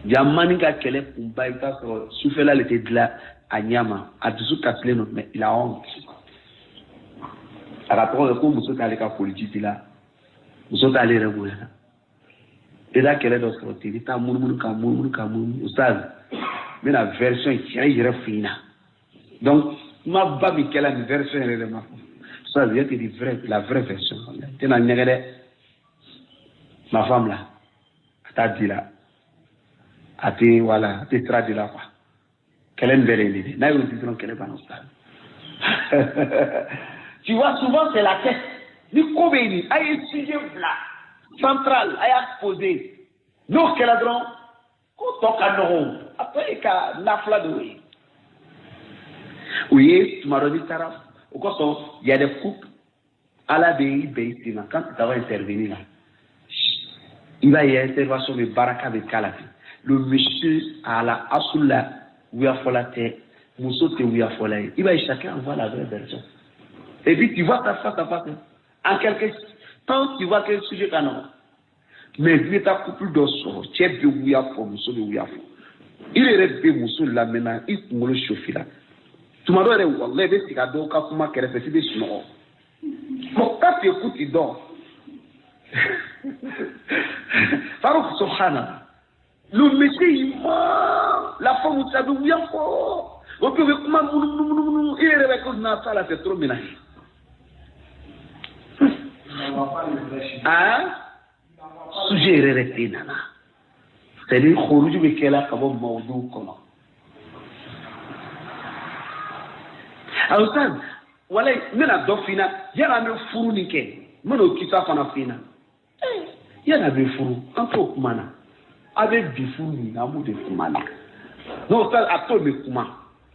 Speaker 1: Yamanika kele kumba ita so soufela le te là à Nyama à dessous Katlé mais il a honte. À rapport au coup muso ta ka politique là. Muso ta le rebu là. Et là kele do so te ta murmuru ka oustaz. Mais la version qui est irréfina. Donc ma babi kele la version réellement. Ça veut dire la vraie version. Tu n'as rien ma femme là. Ta dit là. ati voilà ati tradi la quoi kelen belé na yo disons kelen ba no stade tu vois souvent c'est la tête ni kobeni ay sujet là central ay posé no kela dron ko toka no après ka nafla de oui tu m'as dit taraf au coso il y a des couples à la BI quand tu vas intervenir là il va y avoir intervention de baraka de kalafi le monsieur à la asula où a folate musote où a folate il va chacun voir la vraie version et puis tu vois ta face à face en quelque temps tu vois quel sujet canon mais il est à couple d'osso chef de où a fo musote où a fo il est resté musote là maintenant il me chauffe là tu m'as donné wallahi be sika do ka kuma kere fait des sino mon cas tu écoutes il dort Farouk Sohana le monsieur la femme où ça veut où y a fort on peut comment nous il est avec na sala c'est trop ménage sujet rérété nana c'est-à-dire khuruj bi kela kabo mawdu kono alors ça wala mina dofina yana me furu ni ke mono kita fana fina yana be furu anto kumana abe bi furu ni na mu de kumana no ça ato me kuma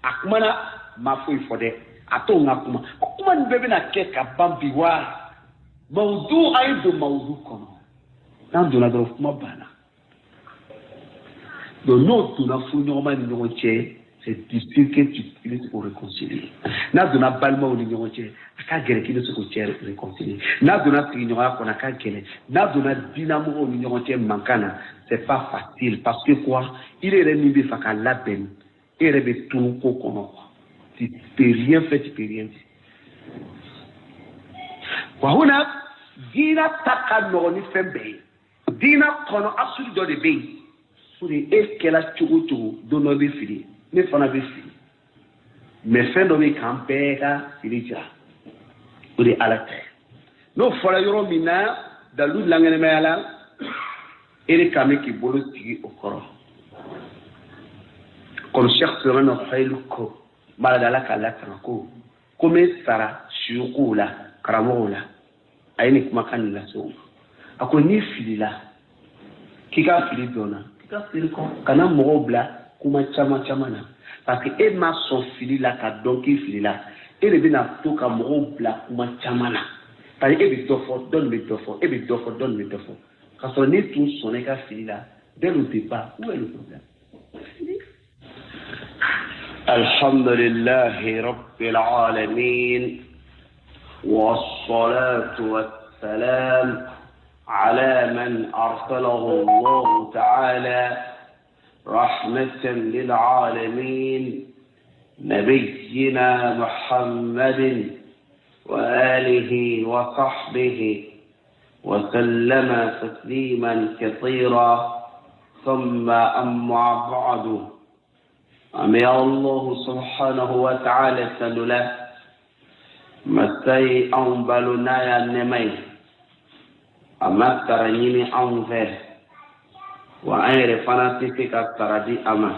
Speaker 1: akumana ma foi fode ato nga kuma kuma ni bebe na ke ka bambi wa mawdu aido mawdu kono nan do na do kuma bana do no to na furu no ma ni no che c'est difficile que tu utilises pour réconcilier. N'a donné balma au niveau tiers, à quel qui ne se contient réconcilier. N'a donné signora qu'on a qu'à quel, n'a donné dynamo au niveau tiers mancana, c'est pas facile parce que quoi, il est remis à la peine, il est remis tout au qu'on tu peux rien faire, tu peux rien dire. Wahuna, dina taka noni fembe, dina kono absolu do de be, pour est qu'elle a tout do no be fili. Ne fana bɛ fili mais fɛn dɔ bɛ k'an bɛɛ ka fili jira o de ala tɛ n'o fɔra yɔrɔ min na dalu lankɛnɛmaya la e de kan bɛ k'i bolo sigi o kɔrɔ comme Cheikh Souleymane Fayilu ko maladala k'a latanga ko n bɛ sara suyukuw la karamɔgɔw la a ye nin kumakan nin lase o ma a ko n'i filila k'i ka fili dɔnna k'i ka fili kɔ kana mɔgɔw bila kuma chama na parce que e ma son fili la ka donc ki fili la e de bina to ka mo bla kuma chama na parce que e bi dofo donne me dofo e bi dofo donne me dofo quand on est tous son ka fili la dès le départ où est le problème alhamdulillah rabbil alamin والصلاة والسلام على من أرسله الله تعالى رحمة للعالمين نبينا محمد وآله وصحبه وسلم تسليما كثيرا ثم أما بعد أمي الله سبحانه وتعالى سلولا مسي أنبلنا يا نمي أما ترنيني أنفر وأنا فناتيك كتردي أما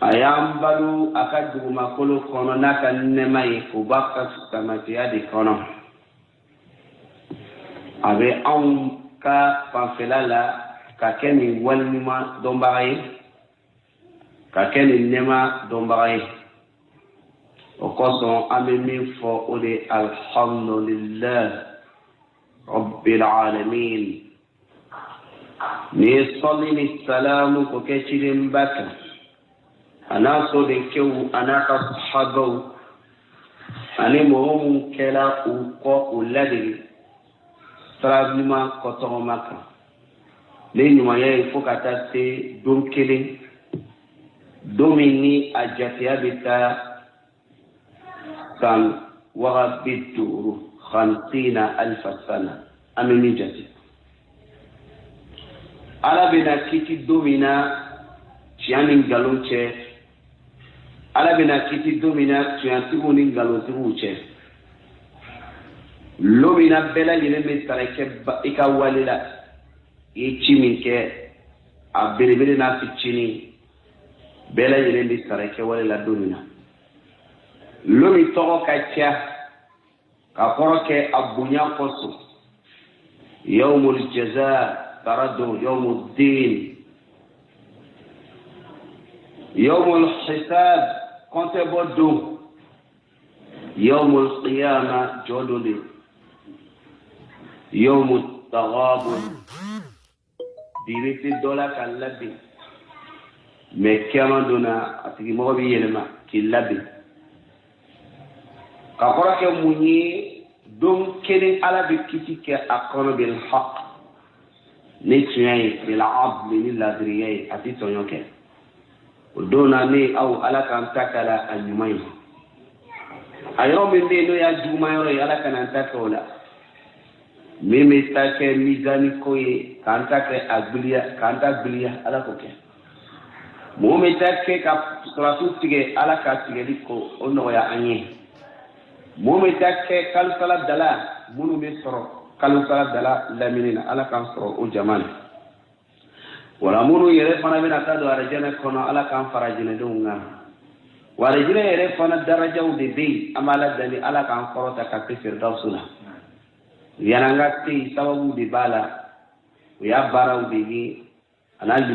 Speaker 1: أيامبلو أكاد ما كلو كنا نكنما يكوبك سماتيا دي كنا أبي أم كفانفلالا كأني والنما دمباي كأني نما دمباي وقصون أمي فؤولي الحمد لله رب العالمين نصلي السلام كوكيشين بك أنا صديقه أنا كصحابه أنا مهم كلا أوقا الذي ترابيما كتومك لين ما يفوق أتاسي دوم كلين دوميني أجاتيا بتا كان وغبيتور 50,000 سنة أمني جاتي ala bena kiti domina tiani galonche ala bena kiti domina tianti woni galonti uche lomina bela yele me tareke ika walila ichiminke a belebele n'a fitinin bɛɛ lajɛlen bɛ sara kɛwale la don min na lomi tɔgɔ ka ca ka kɔrɔ kɛ a bonya kɔsɔn yawmul jaza taara don yawmul din yawmul hisab kɔntɛ bɔ don yawmul qiyama jɔ don de yawmul taghabun direte dɔ la ka labɛn mais kiyama donna a tigi mɔgɔ bɛ yɛlɛma k'i labɛn ka kɔrɔ kɛ mun ye don kelen ala bɛ kisi kɛ a kɔnɔ bil haq ni tiɲɛ ye bil adl ni ladiriya ye a tɛ tɔɲɔ kɛ o don na ne aw ala k'an ta kala a ɲuman ye a yɔrɔ min bɛ yen n'o y'a juguman yɔrɔ ye ala kana an ta kɛ o la min bɛ taa kɛ mizani ko ye k'an ta kɛ a gbiliya k'an ta gbiliya ala k'o kɛ mɔgɔ bɛ taa kɛ ka surasiw tigɛ ala ka tigɛli ko o nɔgɔya an ye mɔgɔ bɛ taa kɛ kalosala dala minnu bɛ sɔrɔ kalosala dala lamini na ala k'an sɔrɔ o jama na wala minnu yɛrɛ fana bɛna taa don arijinɛ kɔnɔ ala k'an fara jinɛdenw kan wa arijinɛ yɛrɛ fana darajaw de bɛ yen an b'a ladali ala k'an kɔrɔta ka se firidawusu la yananga se sababu de b'a la o y'a baaraw de ye a n'a